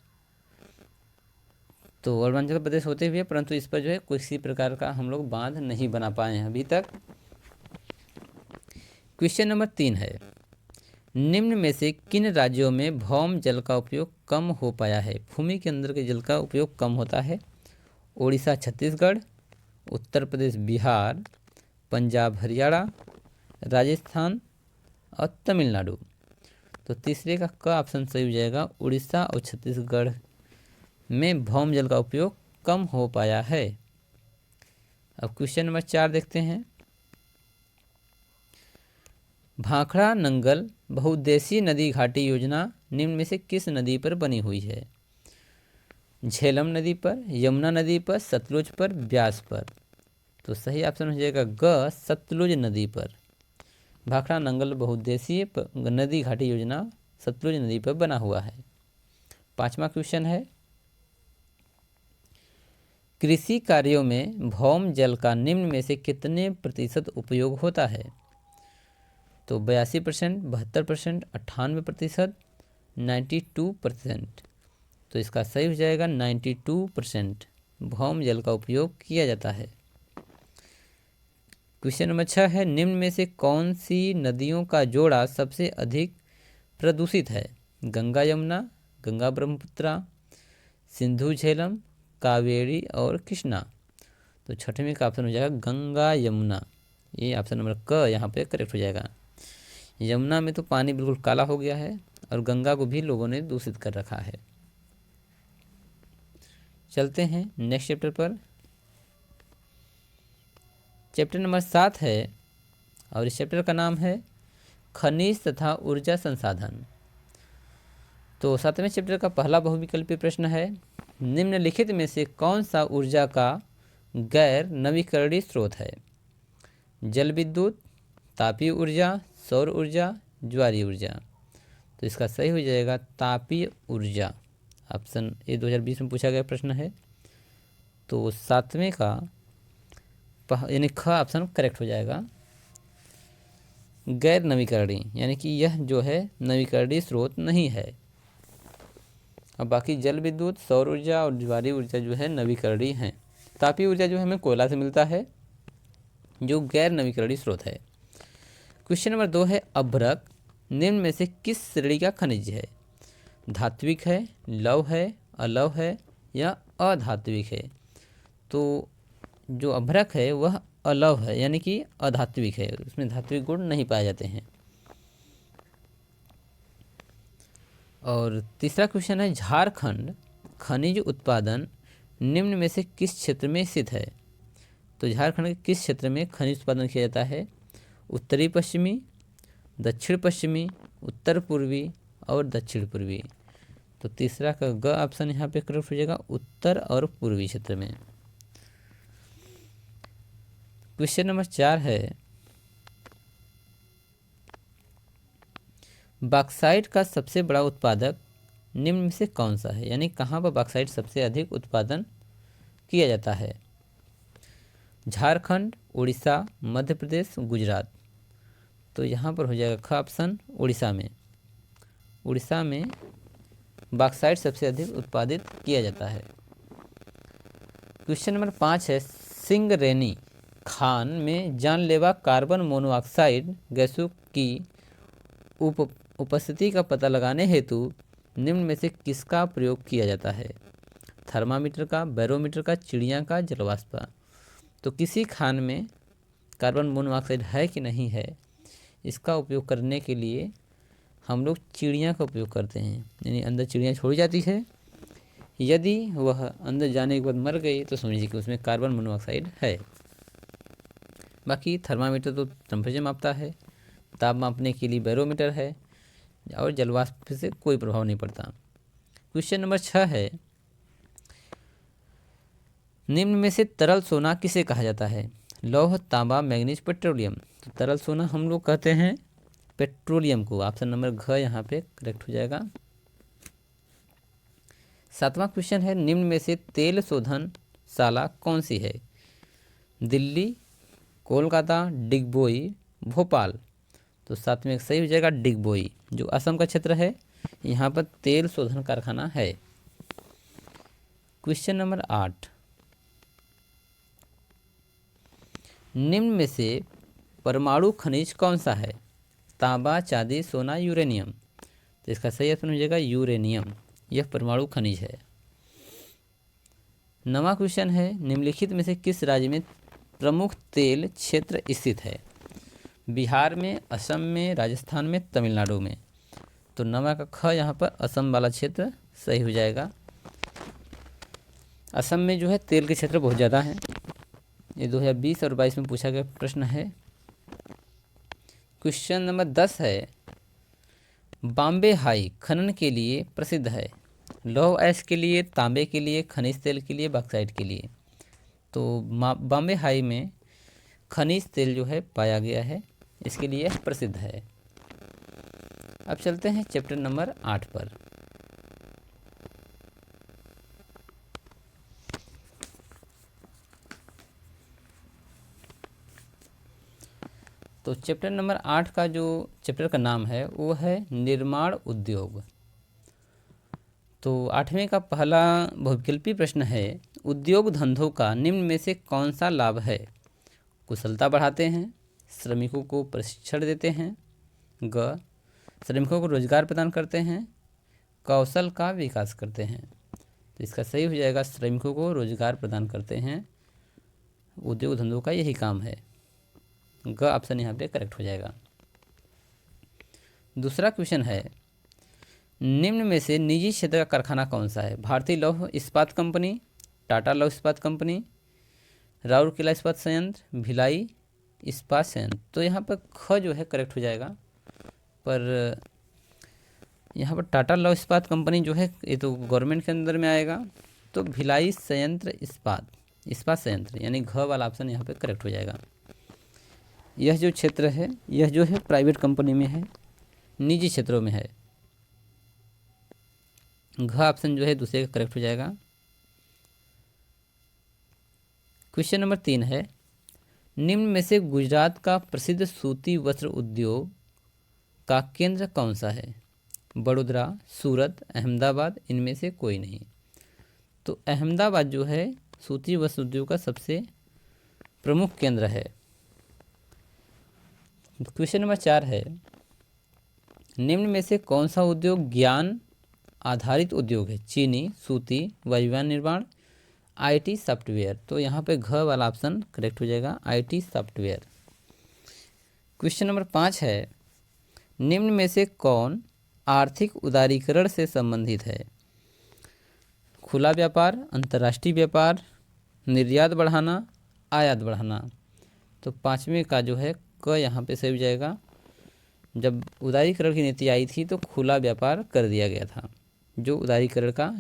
तो अरुणाचल प्रदेश होते हुए, परंतु इस पर जो है किसी प्रकार का हम लोग बांध नहीं बना पाए हैं अभी तक। क्वेश्चन नंबर 3 है, निम्न में से किन राज्यों में भौम जल का उपयोग कम हो पाया है? भूमि के अंदर के जल का उपयोग कम होता है। उड़ीसा, छत्तीसगढ़, उत्तर प्रदेश, बिहार, पंजाब, हरियाणा, राजस्थान और तमिलनाडु। तो तीसरे का ऑप्शन सही हो जाएगा, उड़ीसा और छत्तीसगढ़ में भौम जल का उपयोग कम हो पाया है। अब क्वेश्चन नंबर 4 देखते हैं। भाखड़ा नंगल बहुउद्देशीय नदी घाटी योजना निम्न में से किस नदी पर बनी हुई है? झेलम नदी पर, यमुना नदी पर, सतलुज पर, ब्यास पर। तो सही ऑप्शन हो जाएगा ग, सतलुज नदी पर। भाखड़ा नंगल बहुउद्देशीय नदी घाटी योजना सतलुज नदी पर बना हुआ है। 5वां क्वेश्चन है, कृषि कार्यों में भौम जल का निम्न में से कितने प्रतिशत उपयोग होता है? तो 82%, 72%, 98%, 92%। तो इसका सही हो जाएगा 92% भौम जल का उपयोग किया जाता है। क्वेश्चन नंबर 6 है, निम्न में से कौन सी नदियों का जोड़ा सबसे अधिक प्रदूषित है? गंगा यमुना, गंगा ब्रह्मपुत्रा, सिंधु झेलम, कावेरी और कृष्णा। तो 6वें का ऑप्शन हो जाएगा गंगा यमुना। ये ऑप्शन नंबर क यहाँ पे करेक्ट हो जाएगा। यमुना में तो पानी बिल्कुल काला हो गया है और गंगा को भी लोगों ने दूषित कर रखा है। चलते हैं नेक्स्ट चैप्टर पर। चैप्टर नंबर 7 है और इस चैप्टर का नाम है खनिज तथा ऊर्जा संसाधन। तो 7वें चैप्टर का पहला बहुविकल्पीय प्रश्न है, निम्नलिखित में से कौन सा ऊर्जा का गैर नवीकरणीय स्रोत है? जल विद्युत, तापीय ऊर्जा, सौर ऊर्जा, ज्वारीय ऊर्जा। तो इसका सही हो जाएगा तापीय ऊर्जा। ऑप्शन ए 2020 में पूछा गया प्रश्न है, तो 7वें का यानी ख ऑप्शन करेक्ट हो जाएगा। गैर नवीकरणीय यानी कि यह जो है नवीकरणीय स्रोत नहीं है। अब बाकी जल विद्युत, सौर ऊर्जा और ज्वारीय ऊर्जा जो है नवीकरणीय हैं। तापीय ऊर्जा जो है हमें कोयला से मिलता है, जो गैर नवीकरणीय स्रोत है। क्वेश्चन नंबर 2 है, अभ्रक निम्न में से किस श्रेणी का खनिज है? धात्विक है, लौह है, अलौह है या अधात्विक है? तो जो अभ्रक है वह अलौह है, यानी कि अधात्विक है, उसमें धात्विक गुण नहीं पाए जाते हैं। और तीसरा क्वेश्चन है, झारखंड खनिज उत्पादन निम्न में से किस क्षेत्र में स्थित है? तो झारखंड के किस क्षेत्र में खनिज उत्पादन किया जाता है? उत्तरी पश्चिमी, दक्षिण पश्चिमी, उत्तर पूर्वी और दक्षिण पूर्वी। तो तीसरा का ग ऑप्शन यहाँ पे करेक्ट हो जाएगा, उत्तर और पूर्वी क्षेत्र में। क्वेश्चन नंबर 4 है, बॉक्साइट का सबसे बड़ा उत्पादक निम्न में से कौन सा है, यानी कहाँ पर बॉक्साइट सबसे अधिक उत्पादन किया जाता है? झारखंड, उड़ीसा, मध्य प्रदेश, गुजरात। तो यहाँ पर हो जाएगा ख ऑप्शन, उड़ीसा में। उड़ीसा में बॉक्साइट सबसे अधिक उत्पादित किया जाता है। क्वेश्चन नंबर 5 है, सिंगरेनी खान में जानलेवा कार्बन मोनोऑक्साइड गैसों की उपस्थिति का पता लगाने हेतु निम्न में से किसका प्रयोग किया जाता है? थर्मामीटर का, बैरोमीटर का, चिड़िया का, जलवाष्प का। तो किसी खान में कार्बन मोनोऑक्साइड है कि नहीं है, इसका उपयोग करने के लिए हम लोग चिड़िया का उपयोग करते हैं, यानी अंदर चिड़िया छोड़ी जाती है। यदि वह अंदर जाने के बाद मर गई तो समझिए कि उसमें कार्बन मोनोऑक्साइड है। बाकी थर्मामीटर तो टेम्परेचर मापता है, ताप मापने के लिए बैरोमीटर है, और जलवाष्प से कोई प्रभाव नहीं पड़ता। क्वेश्चन नंबर 6 है, निम्न में से तरल सोना किसे कहा जाता है? लौह, तांबा, मैग्नीज, पेट्रोलियम। तो तरल सोना हम लोग कहते हैं पेट्रोलियम को। ऑप्शन नंबर घ यहाँ पे करेक्ट हो जाएगा। 7वां क्वेश्चन है, निम्न में से तेल शोधनशाला कौन सी है? दिल्ली, कोलकाता, डिगबोई, भोपाल। तो 7 में सही हो जाएगा डिगबोई, जो असम का क्षेत्र है, यहाँ पर तेल शोधन कारखाना है। क्वेश्चन नंबर 8, निम्न में से परमाणु खनिज कौन सा है? तांबा, चांदी, सोना, यूरेनियम। तो इसका सही ऑप्शन हो जाएगा यूरेनियम, यह परमाणु खनिज है। 9वां क्वेश्चन है, निम्नलिखित में से किस राज्य में प्रमुख तेल क्षेत्र स्थित है? बिहार में, असम में, राजस्थान में, तमिलनाडु में। तो 9वां का ख यहाँ पर असम वाला क्षेत्र सही हो जाएगा। असम में जो है तेल के क्षेत्र बहुत ज़्यादा हैं। ये 2020 और 22 में पूछा गया प्रश्न है। क्वेश्चन नंबर 10 है, बॉम्बे हाई खनन के लिए प्रसिद्ध है? लौह अयस्क के लिए, तांबे के लिए, खनिज तेल के लिए, बॉक्साइट के लिए। तो बॉम्बे हाई में खनिज तेल जो है पाया गया है, इसके लिए प्रसिद्ध है। अब चलते हैं चैप्टर नंबर 8 पर। तो चैप्टर नंबर 8 का जो चैप्टर का नाम है वो है निर्माण उद्योग। तो 8वें का पहला बहुविकल्पी प्रश्न है, उद्योग धंधों का निम्न में से कौन सा लाभ है? कुशलता बढ़ाते हैं, श्रमिकों को प्रशिक्षण देते हैं, ग श्रमिकों को रोजगार प्रदान करते हैं, कौशल का विकास करते हैं। तो इसका सही हो जाएगा श्रमिकों को रोजगार प्रदान करते हैं, उद्योग धंधों का यही काम है। ग ऑप्शन यहाँ पे करेक्ट हो जाएगा। दूसरा क्वेश्चन है, निम्न में से निजी क्षेत्र का कारखाना कौन सा है? भारतीय लौह इस्पात कंपनी, टाटा लौह इस्पात कंपनी, राउरकेला इस्पात संयंत्र, भिलाई इस्पात संयंत्र। तो यहाँ पर ख जो है करेक्ट हो जाएगा, पर यहाँ पर टाटा लौह इस्पात कंपनी जो है ये तो गवर्नमेंट के अंदर में आएगा। तो भिलाई संयंत्र इस्पात संयंत्र, यानी घ वाला ऑप्शन यहाँ पे करेक्ट हो जाएगा। यह जो क्षेत्र है यह जो है प्राइवेट कंपनी में है, निजी क्षेत्रों में है। घ ऑप्शन जो है दूसरे का करेक्ट हो जाएगा। क्वेश्चन नंबर 3 है, निम्न में से गुजरात का प्रसिद्ध सूती वस्त्र उद्योग का केंद्र कौन सा है? बड़ोदरा, सूरत, अहमदाबाद, इनमें से कोई नहीं। तो अहमदाबाद जो है सूती वस्त्र उद्योग का सबसे प्रमुख केंद्र है। क्वेश्चन नंबर 4 है, निम्न में से कौन सा उद्योग ज्ञान आधारित उद्योग है? चीनी, सूती, वायुयान निर्माण, आईटी सॉफ्टवेयर। तो यहाँ पे घ वाला ऑप्शन करेक्ट हो जाएगा, आईटी सॉफ्टवेयर। क्वेश्चन नंबर 5 है, निम्न में से कौन आर्थिक उदारीकरण से संबंधित है? खुला व्यापार, अंतर्राष्ट्रीय व्यापार, निर्यात बढ़ाना, आयात बढ़ाना। तो 5वें का जो है क यहाँ पे सही हो जाएगा। जब उदारीकरण की नीति आई थी तो खुला व्यापार कर दिया गया था, जो उदारीकरण का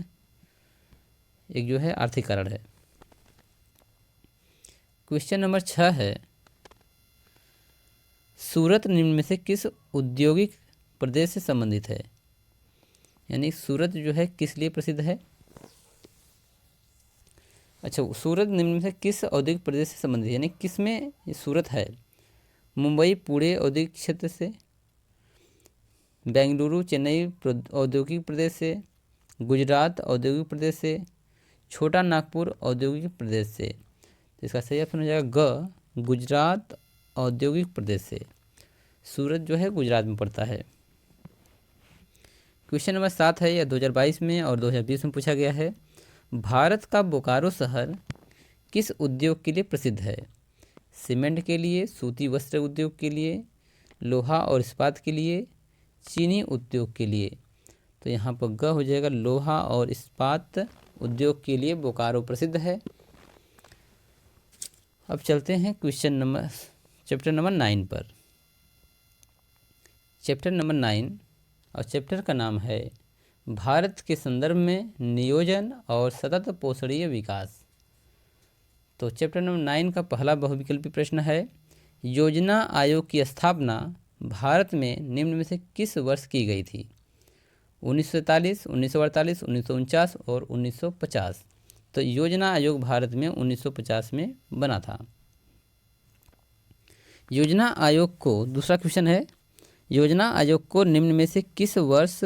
एक जो है आर्थिक कारण है। क्वेश्चन नंबर 6 है, सूरत निम्न में से किस औद्योगिक प्रदेश से संबंधित है, यानी सूरत जो है किस लिए प्रसिद्ध है? अच्छा, सूरत निम्न में से किस औद्योगिक प्रदेश से संबंधित है, यानी किस में ये सूरत है? मुंबई पुणे औद्योगिक क्षेत्र से, बेंगलुरु चेन्नई औद्योगिक प्रदेश से, गुजरात औद्योगिक प्रदेश से, छोटा नागपुर औद्योगिक प्रदेश से। तो इसका सही ऑप्शन हो जाएगा ग, गुजरात औद्योगिक प्रदेश से। सूरत जो है गुजरात में पड़ता है। क्वेश्चन नंबर 7 है, यह 2022 में और 2020 में पूछा गया है। भारत का बोकारो शहर किस उद्योग के लिए प्रसिद्ध है? सीमेंट के लिए, सूती वस्त्र उद्योग के लिए, लोहा और इस्पात के लिए, चीनी उद्योग के लिए। तो यहाँ पर ग हो जाएगा, लोहा और इस्पात उद्योग के लिए बोकारो प्रसिद्ध है। अब चलते हैं चैप्टर नंबर 9 पर। चैप्टर नंबर 9 और चैप्टर का नाम है भारत के संदर्भ में नियोजन और सतत पोषणीय विकास। तो चैप्टर नंबर 9 का पहला बहुविकल्पी प्रश्न है, योजना आयोग की स्थापना भारत में निम्न में से किस वर्ष की गई थी? 1943, 1948, 1949 और 1950। तो योजना आयोग भारत में 1950 में बना था। योजना आयोग को, दूसरा क्वेश्चन है, योजना आयोग को निम्न में से किस वर्ष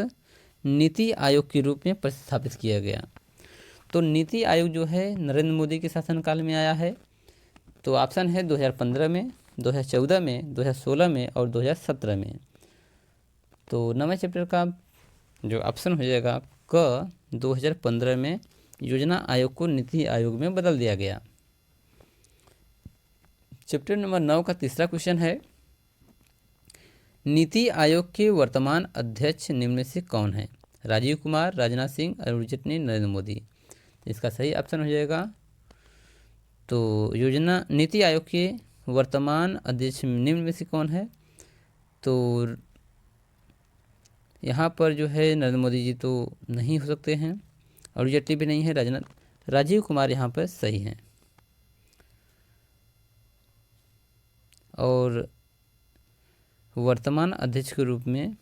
नीति आयोग के रूप में प्रतिस्थापित किया गया? तो नीति आयोग जो है नरेंद्र मोदी के शासनकाल में आया है। तो ऑप्शन है 2015 में, 2014 में, 2016 में और 2017 में। तो नवा चैप्टर का जो ऑप्शन हो जाएगा क, 2015 में योजना आयोग को नीति आयोग में बदल दिया गया। चैप्टर नंबर 9 का तीसरा क्वेश्चन है, नीति आयोग के वर्तमान अध्यक्ष निम्न में से कौन है? राजीव कुमार, राजनाथ सिंह, अरुण जेटली, नरेंद्र मोदी। इसका सही ऑप्शन हो जाएगा, तो नीति आयोग के वर्तमान अध्यक्ष निम्न में से कौन है? तो यहाँ पर जो है नरेंद्र मोदी जी तो नहीं हो सकते हैं, अरुण जेटली भी नहीं है, राजीव कुमार यहाँ पर सही हैं। और वर्तमान अध्यक्ष के रूप में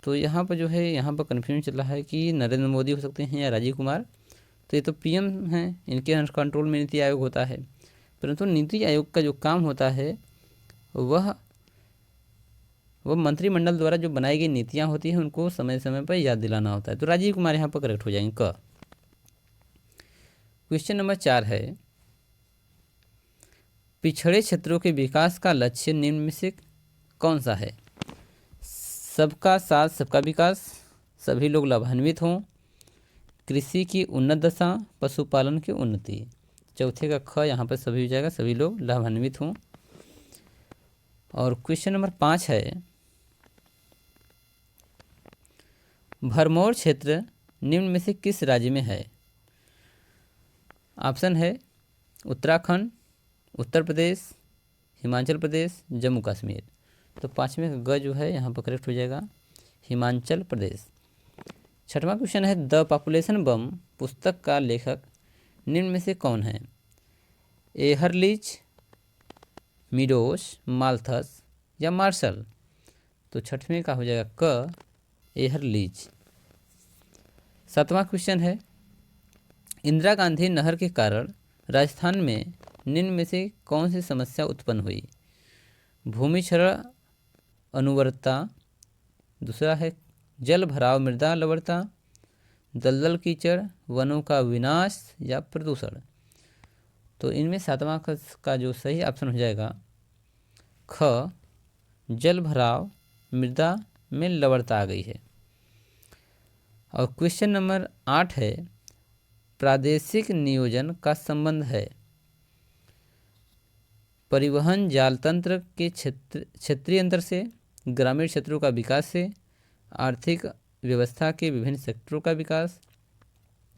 तो यहाँ पर जो है, यहाँ पर कन्फ्यूजन चल रहा है कि नरेंद्र मोदी हो सकते हैं या राजीव कुमार। तो ये तो पीएम हैं, इनके कंट्रोल में नीति आयोग होता है, परंतु नीति आयोग का जो काम होता है वह मंत्रिमंडल द्वारा जो बनाई गई नीतियाँ होती हैं उनको समय समय पर याद दिलाना होता है। तो राजीव कुमार यहाँ पर करेक्ट हो जाएंगे क। क्वेश्चन नंबर 4 है, पिछड़े क्षेत्रों के विकास का लक्ष्य निम्न में से कौन सा है? सबका साथ सबका विकास, सभी लोग लाभान्वित हों, कृषि की उन्नत दशा, पशुपालन की उन्नति। चौथे का ख यहाँ पर सभी हो जाएगा, सभी लोग लाभान्वित हों। और क्वेश्चन नंबर 5 है, भरमौर क्षेत्र निम्न में से किस राज्य में है? ऑप्शन है उत्तराखंड, उत्तर प्रदेश, हिमाचल प्रदेश, जम्मू कश्मीर। तो 5वें का ग जो है यहाँ पर करेक्ट हो जाएगा, हिमाचल प्रदेश। छठवां क्वेश्चन है, द पॉपुलेशन बम पुस्तक का लेखक निम्न में से कौन है? एहरलिच, मीडोस, माल्थस या मार्शल। तो छठवें का हो जाएगा क, एहरलिच। 7वां क्वेश्चन है, इंदिरा गांधी नहर के कारण राजस्थान में निम्न में से कौन सी समस्या उत्पन्न हुई? भूमि क्षरण अनुवर्तता, दूसरा है जल भराव मृदा लवणता, दलदल कीचड़, वनों का विनाश या प्रदूषण। तो इनमें 7वां का जो सही ऑप्शन हो जाएगा ख, जल भराव मृदा में लवणता आ गई है। और क्वेश्चन नंबर 8 है, प्रादेशिक नियोजन का संबंध है परिवहन जाल तंत्र के क्षेत्रीय अंतर से, ग्रामीण क्षेत्रों का विकास से, आर्थिक व्यवस्था के विभिन्न सेक्टरों का विकास,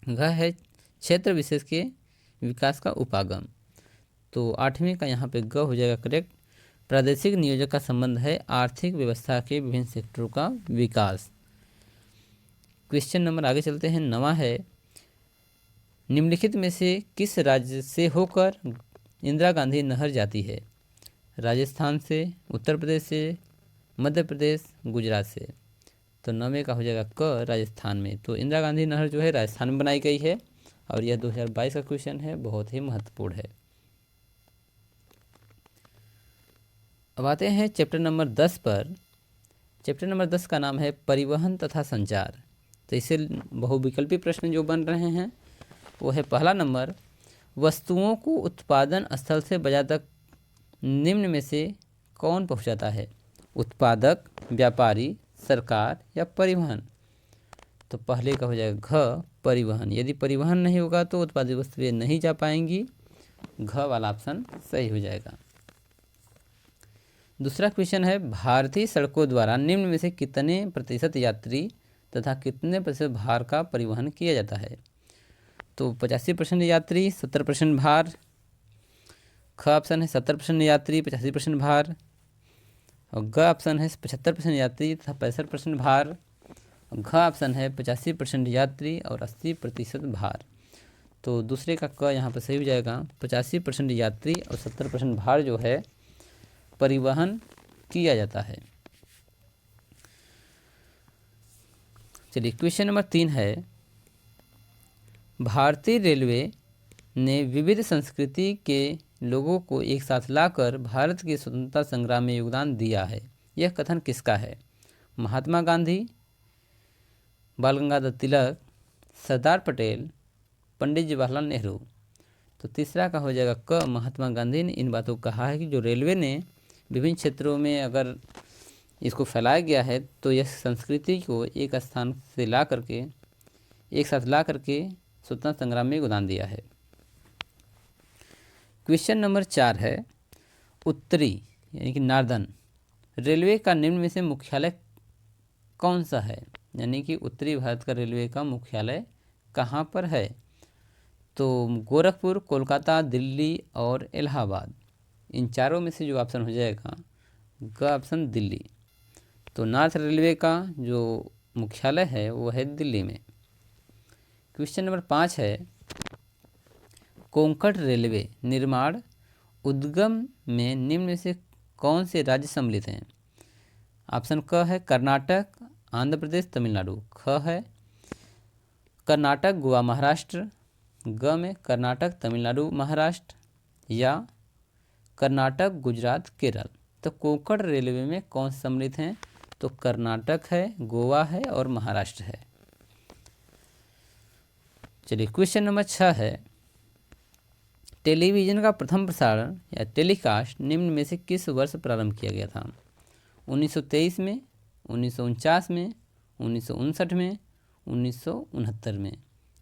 घ है क्षेत्र विशेष के विकास का उपागम। तो 8वें का यहाँ पे ग हो जाएगा करेक्ट, प्रादेशिक नियोजन का संबंध है आर्थिक व्यवस्था के विभिन्न सेक्टरों का विकास। क्वेश्चन नंबर आगे चलते हैं, 9वां है, निम्नलिखित में से किस राज्य से होकर इंदिरा गांधी नहर जाती है? राजस्थान से, उत्तर प्रदेश से, मध्य प्रदेश, गुजरात से। तो 9वें का हो जाएगा क, राजस्थान में। तो इंदिरा गांधी नहर जो है राजस्थान में बनाई गई है और यह 2022 का क्वेश्चन है, बहुत ही महत्वपूर्ण है। अब आते हैं चैप्टर नंबर 10 पर। चैप्टर नंबर 10 का नाम है परिवहन तथा संचार। तो इससे बहुविकल्पी प्रश्न जो बन रहे हैं वो है पहला नंबर, वस्तुओं को उत्पादन स्थल से बाजार तक निम्न में से कौन पहुंचाता है? उत्पादक, व्यापारी, सरकार या परिवहन? तो पहले का हो जाएगा घ, परिवहन। यदि परिवहन नहीं होगा तो उत्पादित वस्तुएं नहीं जा पाएंगी। घ वाला ऑप्शन सही हो जाएगा। दूसरा क्वेश्चन है, भारतीय सड़कों द्वारा निम्न में से कितने प्रतिशत यात्री तथा कितने प्रतिशत भार का परिवहन किया जाता है? तो 85% यात्री, 70% भार। ख ऑप्शन है 70% यात्री, 85% भार। और ग ऑप्शन है 75% यात्री तथा 65% भार। घ ऑप्शन है 85% यात्री और 80% भार। तो दूसरे का क यहाँ पर सही हो जाएगा। 85% यात्री और 70% भार जो है परिवहन किया जाता है। चलिए क्वेश्चन नंबर 3 है, भारतीय रेलवे ने विविध संस्कृति के लोगों को एक साथ लाकर भारत के स्वतंत्रता संग्राम में योगदान दिया है। यह कथन किसका है? महात्मा गांधी, बाल गंगाधर तिलक, सरदार पटेल, पंडित जवाहरलाल नेहरू? तो तीसरा का हो जाएगा क, महात्मा गांधी ने इन बातों को कहा है कि जो रेलवे ने विभिन्न क्षेत्रों में अगर इसको फैलाया गया है तो यह संस्कृति को एक स्थान से ला करके एक साथ ला करके स्वतंत्रता संग्राम में योगदान दिया है। क्वेश्चन नंबर 4 है, उत्तरी यानी कि नार्दर्न रेलवे का निम्न में से मुख्यालय कौन सा है? यानी कि उत्तरी भारत का रेलवे का मुख्यालय कहाँ पर है? तो गोरखपुर, कोलकाता, दिल्ली और इलाहाबाद। इन चारों में से जो ऑप्शन हो जाएगा ग ऑप्शन दिल्ली। तो नॉर्थ रेलवे का जो मुख्यालय है वो है दिल्ली में। क्वेश्चन नंबर 5 है, कोंकण रेलवे निर्माण उद्गम में निम्न में से कौन से राज्य सम्मिलित हैं? ऑप्शन क है कर्नाटक, आंध्र प्रदेश, तमिलनाडु। ख है कर्नाटक, गोवा, महाराष्ट्र। ग में कर्नाटक, तमिलनाडु, महाराष्ट्र या कर्नाटक, गुजरात, केरल। तो कोंकण रेलवे में कौन सम्मिलित हैं? तो कर्नाटक है, गोवा है और महाराष्ट्र है। चलिए क्वेश्चन नंबर 6 है, टेलीविज़न का प्रथम प्रसारण या टेलीकास्ट निम्न में से किस वर्ष प्रारंभ किया गया था? 1923 में, 1949 में, 1959 में, 1969 में?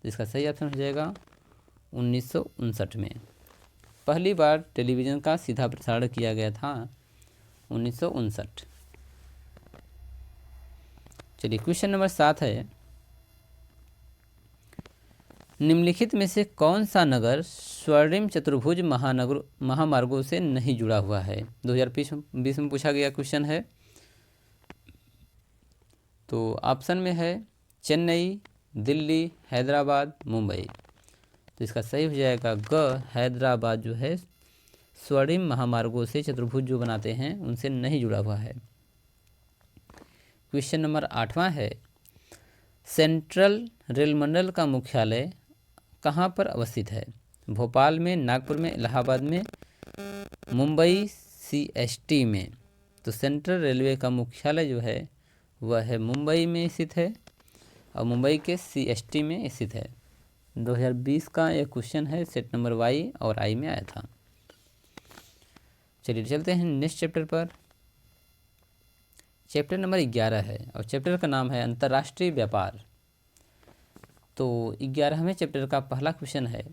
तो इसका सही ऑप्शन हो जाएगा 1959 में। पहली बार टेलीविज़न का सीधा प्रसारण किया गया था 1959। चलिए क्वेश्चन नंबर 7 है, निम्नलिखित में से कौन सा नगर स्वर्णिम चतुर्भुज महामार्गों से नहीं जुड़ा हुआ है? 2020 में पूछा गया क्वेश्चन है। तो ऑप्शन में है चेन्नई, दिल्ली, हैदराबाद, मुंबई। तो इसका सही हो जाएगा ग, हैदराबाद जो है स्वर्णिम महामार्गों से चतुर्भुज जो बनाते हैं उनसे नहीं जुड़ा हुआ है। क्वेश्चन नंबर 8वां है, सेंट्रल रेल मंडल का मुख्यालय कहाँ पर अवस्थित है? भोपाल में, नागपुर में, इलाहाबाद में, मुंबई CST में? तो सेंट्रल रेलवे का मुख्यालय जो है वह है मुंबई में स्थित है और मुंबई के CST में स्थित है। 2020 का यह क्वेश्चन है, सेट नंबर Y और I में आया था। चलिए चलते हैं नेक्स्ट चैप्टर पर। चैप्टर नंबर 11 है और चैप्टर का नाम है अंतर्राष्ट्रीय व्यापार। तो 11वें चैप्टर का पहला क्वेश्चन है,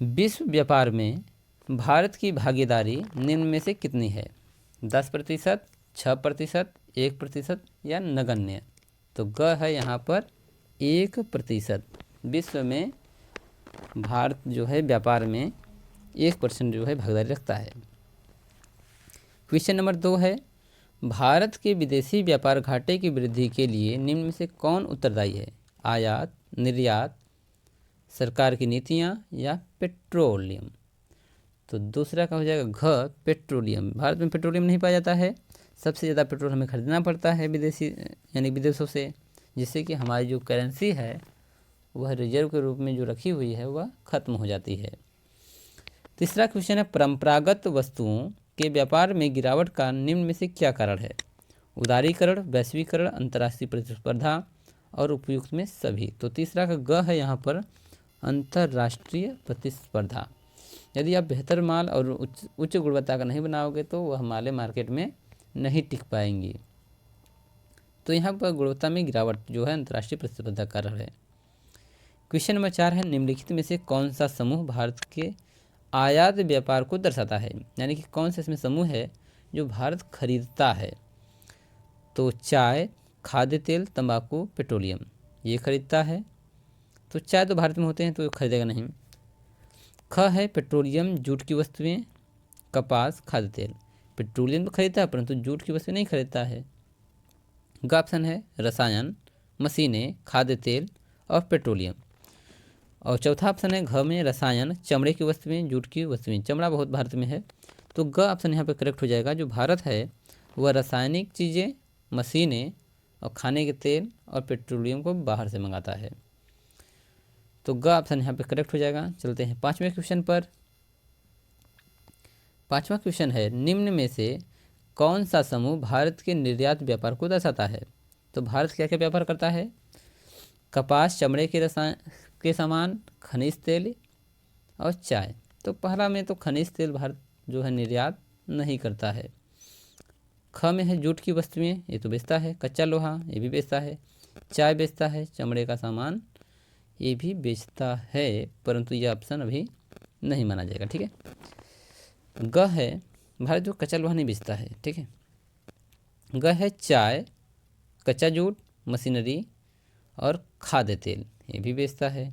विश्व व्यापार में भारत की भागीदारी निम्न में से कितनी है? 10%, 6%, 1% या नगण्य? तो ग है यहाँ पर 1%। विश्व में भारत जो है व्यापार में 1% जो है भागीदारी रखता है। क्वेश्चन नंबर 2 है, भारत के विदेशी व्यापार घाटे की वृद्धि के लिए निम्न में से कौन उत्तरदायी है? आयात, निर्यात, सरकार की नीतियाँ या पेट्रोलियम? तो दूसरा का हो जाएगा घ पेट्रोलियम। भारत में पेट्रोलियम नहीं पाया जाता है, सबसे ज़्यादा पेट्रोल हमें खरीदना पड़ता है विदेशी यानी विदेशों से, जिससे कि हमारी जो करेंसी है वह रिजर्व के रूप में जो रखी हुई है वह खत्म हो जाती है। तीसरा क्वेश्चन है परंपरागत वस्तुओं के व्यापार में गिरावट का निम्न में से क्या कारण है? उदारीकरण, वैश्वीकरण, अंतर्राष्ट्रीय प्रतिस्पर्धा और उपयुक्त में सभी। तो तीसरा का ग है यहाँ पर अंतर्राष्ट्रीय प्रतिस्पर्धा। यदि आप बेहतर माल और उच्च गुणवत्ता का नहीं बनाओगे तो वह मालें मार्केट में नहीं टिक पाएंगी। तो यहाँ पर गुणवत्ता में गिरावट जो है अंतर्राष्ट्रीय प्रतिस्पर्धा का कारण है। क्वेश्चन नंबर 4 है निम्नलिखित में से कौन सा समूह भारत के आयात व्यापार को दर्शाता है? यानी कि कौन सा इसमें समूह है जो भारत खरीदता है? तो चाय, खाद्य तेल, तंबाकू, पेट्रोलियम ये खरीदता है। तो चाय तो भारत में होते हैं तो खरीदेगा नहीं। ख है पेट्रोलियम, जूट की वस्तुएं, कपास, खाद्य तेल। पेट्रोलियम तो खरीदता है परंतु जूट की वस्तुएं नहीं खरीदता है। ग ऑप्शन है रसायन, मशीनें, खाद्य तेल और पेट्रोलियम। और चौथा ऑप्शन है घ में रसायन, चमड़े की वस्तुएं, जूट की वस्तुएं। चमड़ा बहुत भारत में है तो ग ऑप्शन यहाँ पे करेक्ट हो जाएगा। जो भारत है वह रासायनिक चीज़ें, मशीनें और खाने के तेल और पेट्रोलियम को बाहर से मंगाता है। तो ग ऑप्शन यहाँ पे करेक्ट हो जाएगा। चलते हैं 5वें क्वेश्चन पर। 5वां क्वेश्चन है निम्न में से कौन सा समूह भारत के निर्यात व्यापार को दर्शाता है? तो भारत क्या क्या व्यापार करता है? कपास, चमड़े के रसायन के सामान, खनिज तेल और चाय। तो पहला में तो खनिज तेल भारत जो है निर्यात नहीं करता है। ख में है जूट की वस्तुएं, ये तो बेचता है। कच्चा लोहा ये भी बेचता है। चाय बेचता है। चमड़े का सामान ये भी बेचता है परंतु यह ऑप्शन अभी नहीं माना जाएगा। ठीक है। ग है भारत जो कच्चा लोहा नहीं बेचता है। ठीक है। ग है चाय, कच्चा जूट, मशीनरी और खाद्य तेल ये भी बेचता है।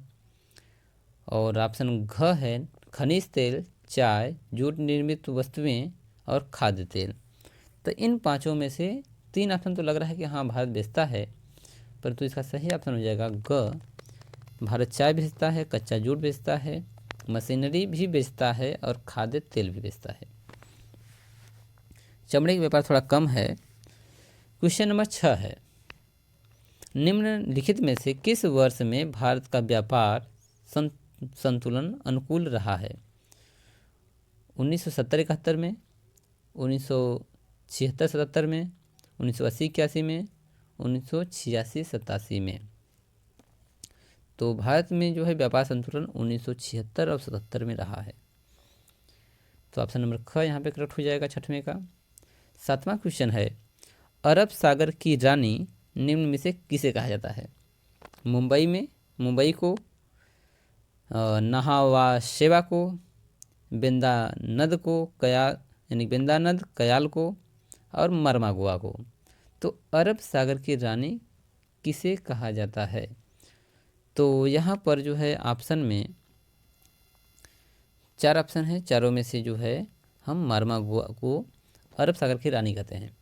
और ऑप्शन घ है खनिज तेल, चाय, जूट निर्मित वस्तुएं और खाद्य तेल। तो इन पांचों में से 3 ऑप्शन तो लग रहा है कि हाँ भारत बेचता है, परंतु इसका सही ऑप्शन हो जाएगा ग। भारत चाय बेचता है, कच्चा जूट बेचता है, मशीनरी भी बेचता है और खाद्य तेल भी बेचता है। चमड़े का व्यापार थोड़ा कम है। क्वेश्चन नंबर 6 है निम्नलिखित में से किस वर्ष में भारत का व्यापार संतुलन अनुकूल रहा है? 1970-71 में, 1976-77 में, 1980-81 में, 1986-87 में। तो भारत में जो है व्यापार संतुलन 1976 और 77 में रहा है। तो ऑप्शन नंबर ख यहाँ पे करेक्ट हो जाएगा 6वें का। 7वां क्वेश्चन है अरब सागर की रानी निम्न में से किसे कहा जाता है? मुंबई को, नहावाशेवा को, बेंदा नद को, बेंदा नद, कयाल को और मरमागुआ को। तो अरब सागर की रानी किसे कहा जाता है? तो यहाँ पर जो है ऑप्शन में 4 ऑप्शन है, चारों में से जो है हम मरमागुआ को अरब सागर की रानी कहते हैं।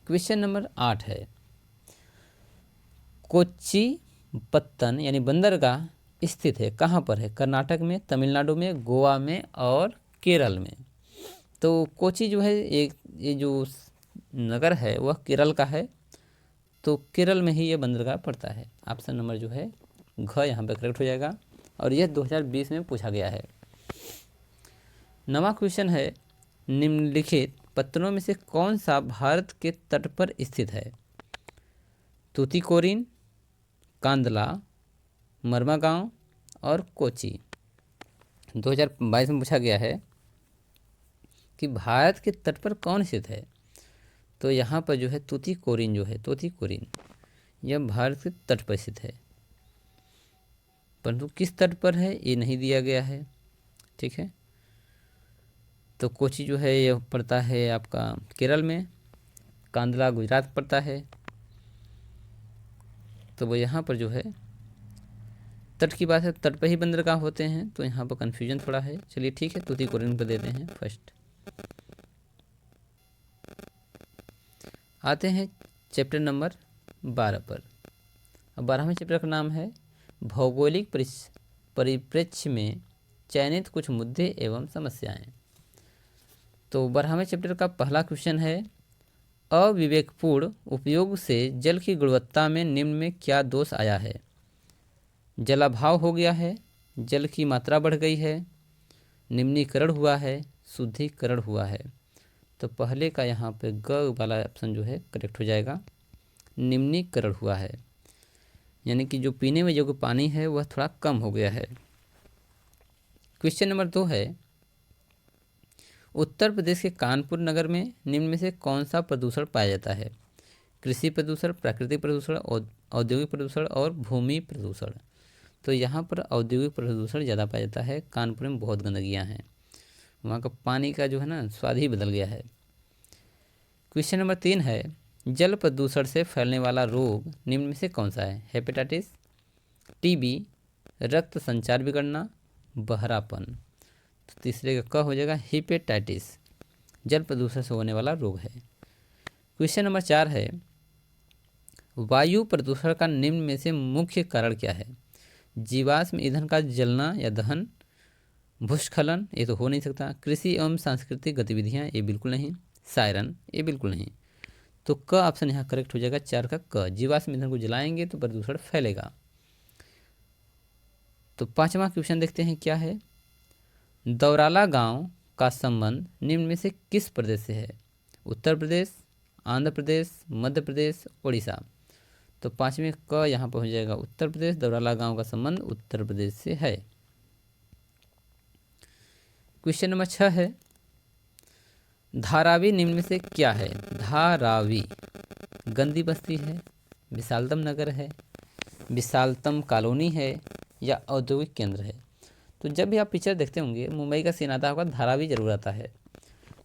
क्वेश्चन नंबर 8 है कोच्चि पत्तन यानी बंदरगाह स्थित है कहाँ पर है? कर्नाटक में, तमिलनाडु में, गोवा में और केरल में। तो कोच्चि जो है ये जो नगर है वह केरल का है। तो केरल में ही ये बंदरगाह पड़ता है। ऑप्शन नंबर जो है घ यहाँ पे करेक्ट हो जाएगा और यह 2020 में पूछा गया है। 9वां क्वेश्चन है निम्नलिखित पत्तनों में से कौन सा भारत के तट पर स्थित है? तूतीकोरिन, कांदला, मरमागांव और कोच्चि। 2022 में पूछा गया है कि भारत के तट पर कौन स्थित है? तो यहाँ पर जो है तूतीकोरिन यह भारत के तट पर स्थित है, परंतु किस तट पर है ये नहीं दिया गया है। ठीक है। तो कोच्चि जो है यह पड़ता है आपका केरल में, कांदला गुजरात पड़ता है। तो वो यहाँ पर जो है तट की बात है, तट पर ही बंदरगाह होते हैं, तो यहाँ पर कन्फ्यूजन थोड़ा है। चलिए ठीक है, तूतीकोरिन पर देते हैं फर्स्ट। आते हैं चैप्टर नंबर 12 पर। अब 12वें चैप्टर का नाम है भौगोलिक परिप्रेक्ष्य में चयनित कुछ मुद्दे एवं समस्याएं। तो 12वें चैप्टर का पहला क्वेश्चन है, अविवेकपूर्ण उपयोग से जल की गुणवत्ता में निम्न में क्या दोष आया है? जलाभाव हो गया है, जल की मात्रा बढ़ गई है, निम्नीकरण हुआ है, शुद्धिकरण हुआ है। तो पहले का यहाँ पे ग वाला ऑप्शन जो है करेक्ट हो जाएगा, निम्नीकरण हुआ है, यानी कि जो पीने में योग्य पानी है वह थोड़ा कम हो गया है। क्वेश्चन नंबर 2 है, उत्तर प्रदेश के कानपुर नगर में निम्न में से कौन सा प्रदूषण पाया जाता है? कृषि प्रदूषण, प्राकृतिक प्रदूषण, औद्योगिक प्रदूषण और भूमि प्रदूषण। तो यहाँ पर औद्योगिक प्रदूषण ज़्यादा पाया जाता है। कानपुर में बहुत गंदगियाँ हैं, वहाँ का पानी का जो है ना स्वाद ही बदल गया है। क्वेश्चन नंबर 3 है, जल प्रदूषण से फैलने वाला रोग निम्न में से कौन सा है? हेपेटाइटिस, टीबी, रक्त संचार बिगड़ना, बहरापन। तो तीसरे का क हो जाएगा हेपेटाइटिस, जल प्रदूषण से होने वाला रोग है। क्वेश्चन नंबर 4 है, वायु प्रदूषण का निम्न में से मुख्य कारण क्या है? जीवाश्म ईंधन का जलना या दहन, भूस्खलन, ये तो हो नहीं सकता, कृषि एवं सांस्कृतिक गतिविधियाँ, ये बिल्कुल नहीं, सायरन, ये बिल्कुल नहीं। तो क ऑप्शन यहाँ करेक्ट हो जाएगा, 4 का क, जीवाश्म ईंधन को जलाएंगे तो प्रदूषण फैलेगा। तो 5वां क्वेश्चन देखते हैं क्या है, दौराला गांव का संबंध निम्न में से किस प्रदेश से है? उत्तर प्रदेश, आंध्र प्रदेश, मध्य प्रदेश, उड़ीसा। तो 5वें क यहाँ पर हो जाएगा उत्तर प्रदेश, दौराला गांव का संबंध उत्तर प्रदेश से है। क्वेश्चन नंबर 6 है, धारावी निम्न में से क्या है? धारावी गंदी बस्ती है, विशालतम नगर है, विशालतम कॉलोनी है या औद्योगिक केंद्र है। तो जब भी आप पिक्चर देखते होंगे मुंबई का सीन आता होगा, धारावी जरूर आता है।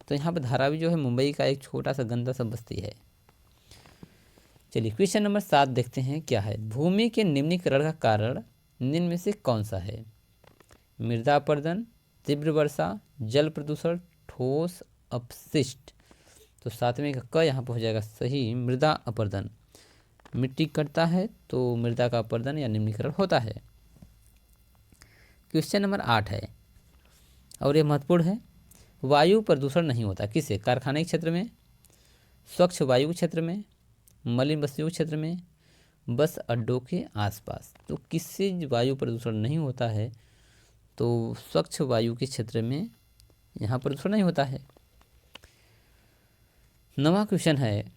तो यहाँ पर धारावी जो है मुंबई का एक छोटा सा गंदा सा बस्ती है। चलिए क्वेश्चन नंबर 7 देखते हैं क्या है, भूमि के निम्नीकरण का कारण निम्न में से कौन सा है? मृदा अपरदन, तीव्र वर्षा, जल प्रदूषण, ठोस अपशिष्ट। तो 7वें का क यहाँ पर हो जाएगा सही, मृदा अपरदन। मिट्टी कटता है तो मृदा का अपरदन या निम्नीकरण होता है। क्वेश्चन नंबर 8 है और ये महत्वपूर्ण है, वायु प्रदूषण नहीं होता किससे? कारखाने के क्षेत्र में, स्वच्छ वायु के क्षेत्र में, मलिन बस्तियों के क्षेत्र में, बस अड्डों के आसपास। तो किससे वायु प्रदूषण नहीं होता है? तो स्वच्छ वायु के क्षेत्र में यहाँ प्रदूषण नहीं होता है। 9वां क्वेश्चन है,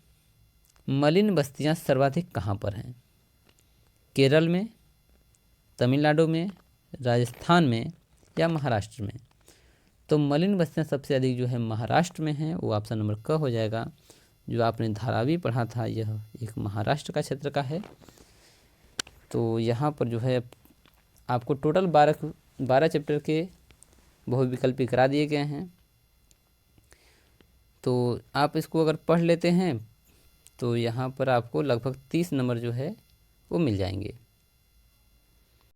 मलिन बस्तियाँ सर्वाधिक कहाँ पर हैं? केरल में, तमिलनाडु में, राजस्थान में या महाराष्ट्र में? तो मलिन बस्तियाँ सबसे अधिक जो है महाराष्ट्र में हैं, वो ऑप्शन नंबर क हो जाएगा। जो आपने धारावी पढ़ा था यह एक महाराष्ट्र का क्षेत्र का है। तो यहाँ पर जो है आपको टोटल 12 चैप्टर के बहुविकल्पी करा दिए गए हैं। तो आप इसको अगर पढ़ लेते हैं तो यहाँ पर आपको लगभग 30 नंबर जो है वो मिल जाएंगे।